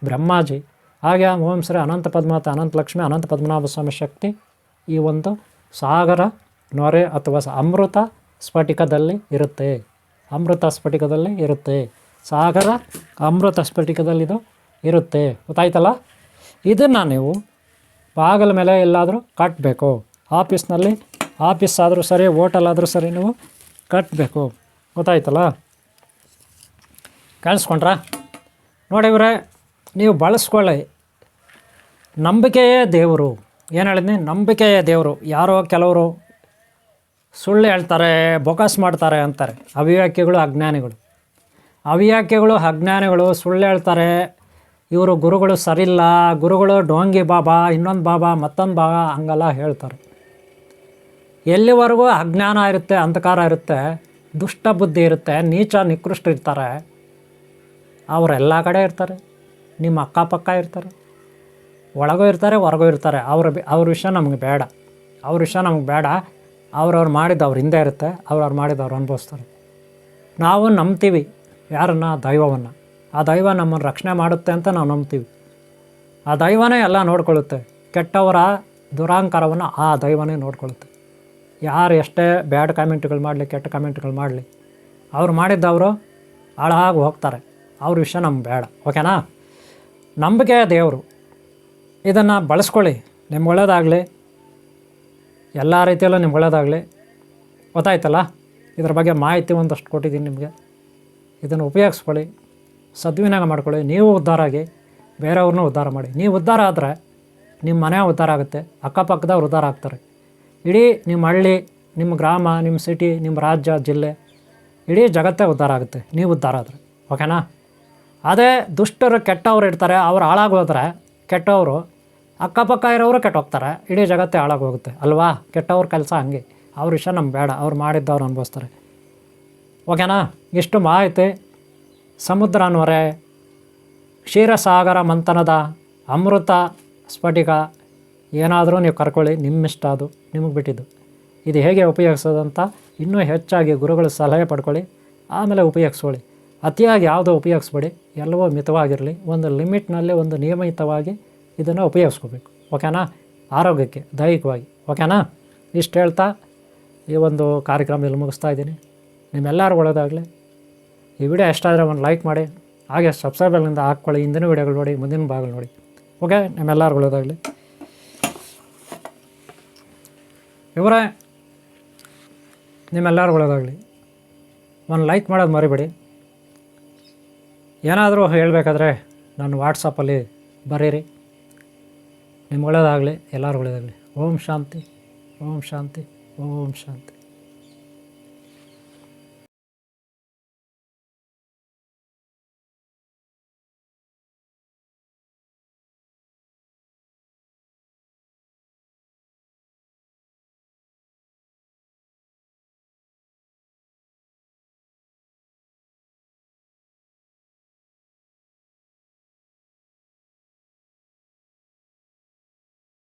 ಬ್ರಹ್ಮಾಜಿ. ಹಾಗೆ ಓಂ ಶ್ರೀ ಅನಂತ ಪದ್ಮಾವತಿ ಅನಂತ ಲಕ್ಷ್ಮಿ ಅನಂತ ಪದ್ಮನಾಭ ಸ್ವಾಮಿ ಶಕ್ತಿ. ಈ ಒಂದು ಸಾಗರ ನೊರೆ ಅಥವಾ ಅಮೃತ ಸ್ಫಟಿಕದಲ್ಲಿ ಇರುತ್ತೆ. ಅಮೃತ ಸ್ಫಟಿಕದಲ್ಲಿ ಇರುತ್ತೆ. ಸಾಗರ ಅಮೃತ ಸ್ಫಟಿಕದಲ್ಲಿದು ಇರುತ್ತೆ. ಗೊತ್ತಾಯ್ತಲ್ಲ. ಇದನ್ನು ನೀವು ಬಾಗಿಲ ಮೇಲೆ ಎಲ್ಲಾದರೂ ಕಟ್ಟಬೇಕು. ಆಫೀಸ್ನಲ್ಲಿ, ಆಫೀಸ್ ಆದರೂ ಸರಿ, ಹೋಟೆಲ್ ಆದರೂ ಸರಿ, ನೀವು ಕಟ್ಟಬೇಕು. ಗೊತ್ತಾಯ್ತಲ್ಲ. ಕೇಳಿಸ್ಕೊಂಡ್ರಾ? ನೋಡಿವ್ರೆ, ನೀವು ಬಳಸ್ಕೊಳ್ಳಿ. ನಂಬಿಕೆಯೇ ದೇವರು. ಏನು ಹೇಳಿದ್ನಿ? ನಂಬಿಕೆಯೇ ದೇವರು. ಯಾರೋ ಕೆಲವರು ಸುಳ್ಳು ಹೇಳ್ತಾರೆ, ಬೊಕಾಸ್ ಮಾಡ್ತಾರೆ ಅಂತಾರೆ. ಅವಿವೇಕಿಗಳು, ಅಜ್ಞಾನಿಗಳು ಸುಳ್ಳು ಹೇಳ್ತಾರೆ. ಇವರು ಗುರುಗಳು ಸರಿಯಿಲ್ಲ, ಗುರುಗಳು ಡೋಂಗಿ ಬಾಬಾ, ಇನ್ನೊಂದು ಬಾಬಾ, ಮತ್ತೊಂದು ಬಾಬಾ, ಹಂಗೆಲ್ಲ ಹೇಳ್ತಾರೆ. ಎಲ್ಲಿವರೆಗೂ ಅಜ್ಞಾನ ಇರುತ್ತೆ, ಅಂಧಕಾರ ಇರುತ್ತೆ, ದುಷ್ಟ ಬುದ್ಧಿ ಇರುತ್ತೆ, ನೀಚ ನಿಕೃಷ್ಟ ಇರ್ತಾರೆ, ಅವರೆಲ್ಲ ಕಡೆ ಇರ್ತಾರೆ. ನಿಮ್ಮ ಅಕ್ಕಪಕ್ಕ ಇರ್ತಾರೆ, ಒಳಗೂ ಇರ್ತಾರೆ, ಹೊರಗೂ ಇರ್ತಾರೆ. ಅವ್ರ ವಿಷಯ ನಮಗೆ ಬೇಡ, ಅವ್ರವ್ರು ಮಾಡಿದ್ದು ಅವ್ರ ಹಿಂದೆ ಇರುತ್ತೆ, ಅವ್ರವ್ರು ಮಾಡಿದ್ದು ಅವ್ರು ಅನುಭವಿಸ್ತಾರೆ. ನಾವು ನಂಬ್ತೀವಿ ಯಾರನ್ನು? ದೈವವನ್ನು. ಆ ದೈವ ನಮ್ಮನ್ನು ರಕ್ಷಣೆ ಮಾಡುತ್ತೆ ಅಂತ ನಾವು ನಂಬ್ತೀವಿ. ಆ ದೈವನೇ ಎಲ್ಲ ನೋಡ್ಕೊಳ್ಳುತ್ತೆ. ಕೆಟ್ಟವರ ದುರಾಂಕಾರವನ್ನು ಆ ದೈವನೇ ನೋಡ್ಕೊಳ್ಳುತ್ತೆ. ಯಾರು ಎಷ್ಟೇ ಬ್ಯಾಡ್ ಕಾಮೆಂಟ್ಗಳು ಮಾಡಲಿ, ಕೆಟ್ಟ ಕಾಮೆಂಟ್ಗಳು ಮಾಡಲಿ, ಅವ್ರು ಮಾಡಿದ್ದವರು ಹಾಳಾಗಿ ಹೋಗ್ತಾರೆ. ಅವ್ರ ವಿಷಯ ನಮ್ಗೆ ಬೇಡ. ಓಕೆನಾ? ನಂಬಿಕೆ ದೇವರು. ಇದನ್ನು ಬಳಸ್ಕೊಳ್ಳಿ. ನಿಮ್ಗೆ ಒಳ್ಳೆಯದಾಗಲಿ, ಎಲ್ಲ ರೀತಿಯಲ್ಲೂ ನಿಮ್ಗೆ ಒಳ್ಳೆಯದಾಗಲಿ. ಗೊತ್ತಾಯ್ತಲ್ಲ. ಇದ್ರ ಬಗ್ಗೆ ಮಾಹಿತಿ ಒಂದಷ್ಟು ಕೊಟ್ಟಿದ್ದೀನಿ ನಿಮಗೆ. ಇದನ್ನು ಉಪಯೋಗಿಸ್ಕೊಳ್ಳಿ, ಸದ್ವಿನಿಯೋಗ ಮಾಡ್ಕೊಳ್ಳಿ. ನೀವು ಉದ್ಧಾರ ಆಗಿ ಬೇರೆಯವ್ರನ್ನೂ ಉದ್ಧಾರ ಮಾಡಿ. ನೀವು ಉದ್ಧಾರ ಆದರೆ ನಿಮ್ಮ ಮನೆ ಉದ್ಧಾರ ಆಗುತ್ತೆ, ಅಕ್ಕಪಕ್ಕದವ್ರು ಉದ್ಧಾರ ಆಗ್ತಾರೆ. ಇಡೀ ನಿಮ್ಮ ಹಳ್ಳಿ, ನಿಮ್ಮ ಗ್ರಾಮ, ನಿಮ್ಮ ಸಿಟಿ, ನಿಮ್ಮ ರಾಜ್ಯ, ಜಿಲ್ಲೆ, ಇಡೀ ಜಗತ್ತೇ ಉದ್ಧಾರ ಆಗುತ್ತೆ ನೀವು ಉದ್ಧಾರ ಆದರೆ. ಓಕೆನಾ? ಅದೇ ದುಷ್ಟರು, ಕೆಟ್ಟವ್ರು ಇರ್ತಾರೆ, ಅವ್ರು ಹಾಳಾಗೋದ್ರೆ, ಕೆಟ್ಟವರು ಅಕ್ಕಪಕ್ಕ ಇರೋರು ಕೆಟ್ಟೋಗ್ತಾರೆ, ಇಡೀ ಜಗತ್ತೇ ಹಾಳಾಗೋಗುತ್ತೆ ಅಲ್ವಾ? ಕೆಟ್ಟವ್ರ ಕೆಲಸ ಹಂಗೆ. ಅವ್ರ ವಿಷಯ ನಮ್ಗೆ ಬೇಡ, ಅವ್ರು ಮಾಡಿದ್ದವ್ರು ಅನುಭವಿಸ್ತಾರೆ. ಓಕೆನಾ? ಇಷ್ಟು ಮಾಹಿತಿ. ಸಮುದ್ರ ನೊರೆ, ಕ್ಷೀರಸಾಗರ ಮಂಥನದ ಅಮೃತ ಸ್ಫಟಿಕ ಏನಾದರೂ ನೀವು ಕರ್ಕೊಳ್ಳಿ, ನಿಮ್ಮಿಷ್ಟ, ಅದು ನಿಮಗೆ ಬಿಟ್ಟಿದ್ದು. ಇದು ಹೇಗೆ ಉಪಯೋಗಿಸೋದಂತ ಇನ್ನೂ ಹೆಚ್ಚಾಗಿ ಗುರುಗಳು ಸಲಹೆ ಪಡ್ಕೊಳ್ಳಿ, ಆಮೇಲೆ ಉಪಯೋಗಿಸ್ಕೊಳ್ಳಿ. ಅತಿಯಾಗಿ ಯಾವುದೋ ಉಪಯೋಗಿಸ್ಬೇಡಿ, ಎಲ್ಲವೂ ಮಿತವಾಗಿರಲಿ. ಒಂದು ಲಿಮಿಟ್ನಲ್ಲಿ, ಒಂದು ನಿಯಮಿತವಾಗಿ ಇದನ್ನು ಉಪಯೋಗಿಸ್ಕೋಬೇಕು. ಓಕೆನಾ? ಆರೋಗ್ಯಕ್ಕೆ, ದೈಹಿಕವಾಗಿ. ಓಕೆನಾ? ಇಷ್ಟು ಹೇಳ್ತಾ ಈ ಒಂದು ಕಾರ್ಯಕ್ರಮದಲ್ಲಿ ಮುಗಿಸ್ತಾ ಇದ್ದೀನಿ. ನಿಮ್ಮೆಲ್ಲರೂ ಒಳ್ಳೆಯದಾಗಲಿ. ಈ ವಿಡಿಯೋ ಎಷ್ಟಾದರೆ ಒಂದು ಲೈಕ್ ಮಾಡಿ, ಹಾಗೆ ಸಬ್ಸ್ಕ್ರೈಬರ್ಗಳಿಂದ ಹಾಕ್ಕೊಳ್ಳಿ. ಹಿಂದಿನ ವಿಡಿಯೋಗಳು ನೋಡಿ, ಮುಂದಿನ ಭಾಗಗಳು ನೋಡಿ. ಓಕೆ? ನಿಮ್ಮೆಲ್ಲರೂ ಒಳ್ಳೆಯದಾಗಲಿ. ಇವರೇ, ನಿಮ್ಮೆಲ್ಲರೂ ಒಳ್ಳೆಯದಾಗಲಿ. ಒಂದು ಲೈಕ್ ಮಾಡೋದು ಮರಿಬೇಡಿ. ಏನಾದರೂ ಹೇಳಬೇಕಾದ್ರೆ ನಾನು ವಾಟ್ಸಪ್ಪಲ್ಲಿ ಬರೀರಿ. ನಿಮ್ಗೆ ಒಳ್ಳೆಯದಾಗಲಿ, ಎಲ್ಲರೂ ಒಳ್ಳೆಯದಾಗಲಿ. ಓಂ ಶಾಂತಿ. ಓಂ ಶಾಂತಿ. ಓಂ ಶಾಂತಿ.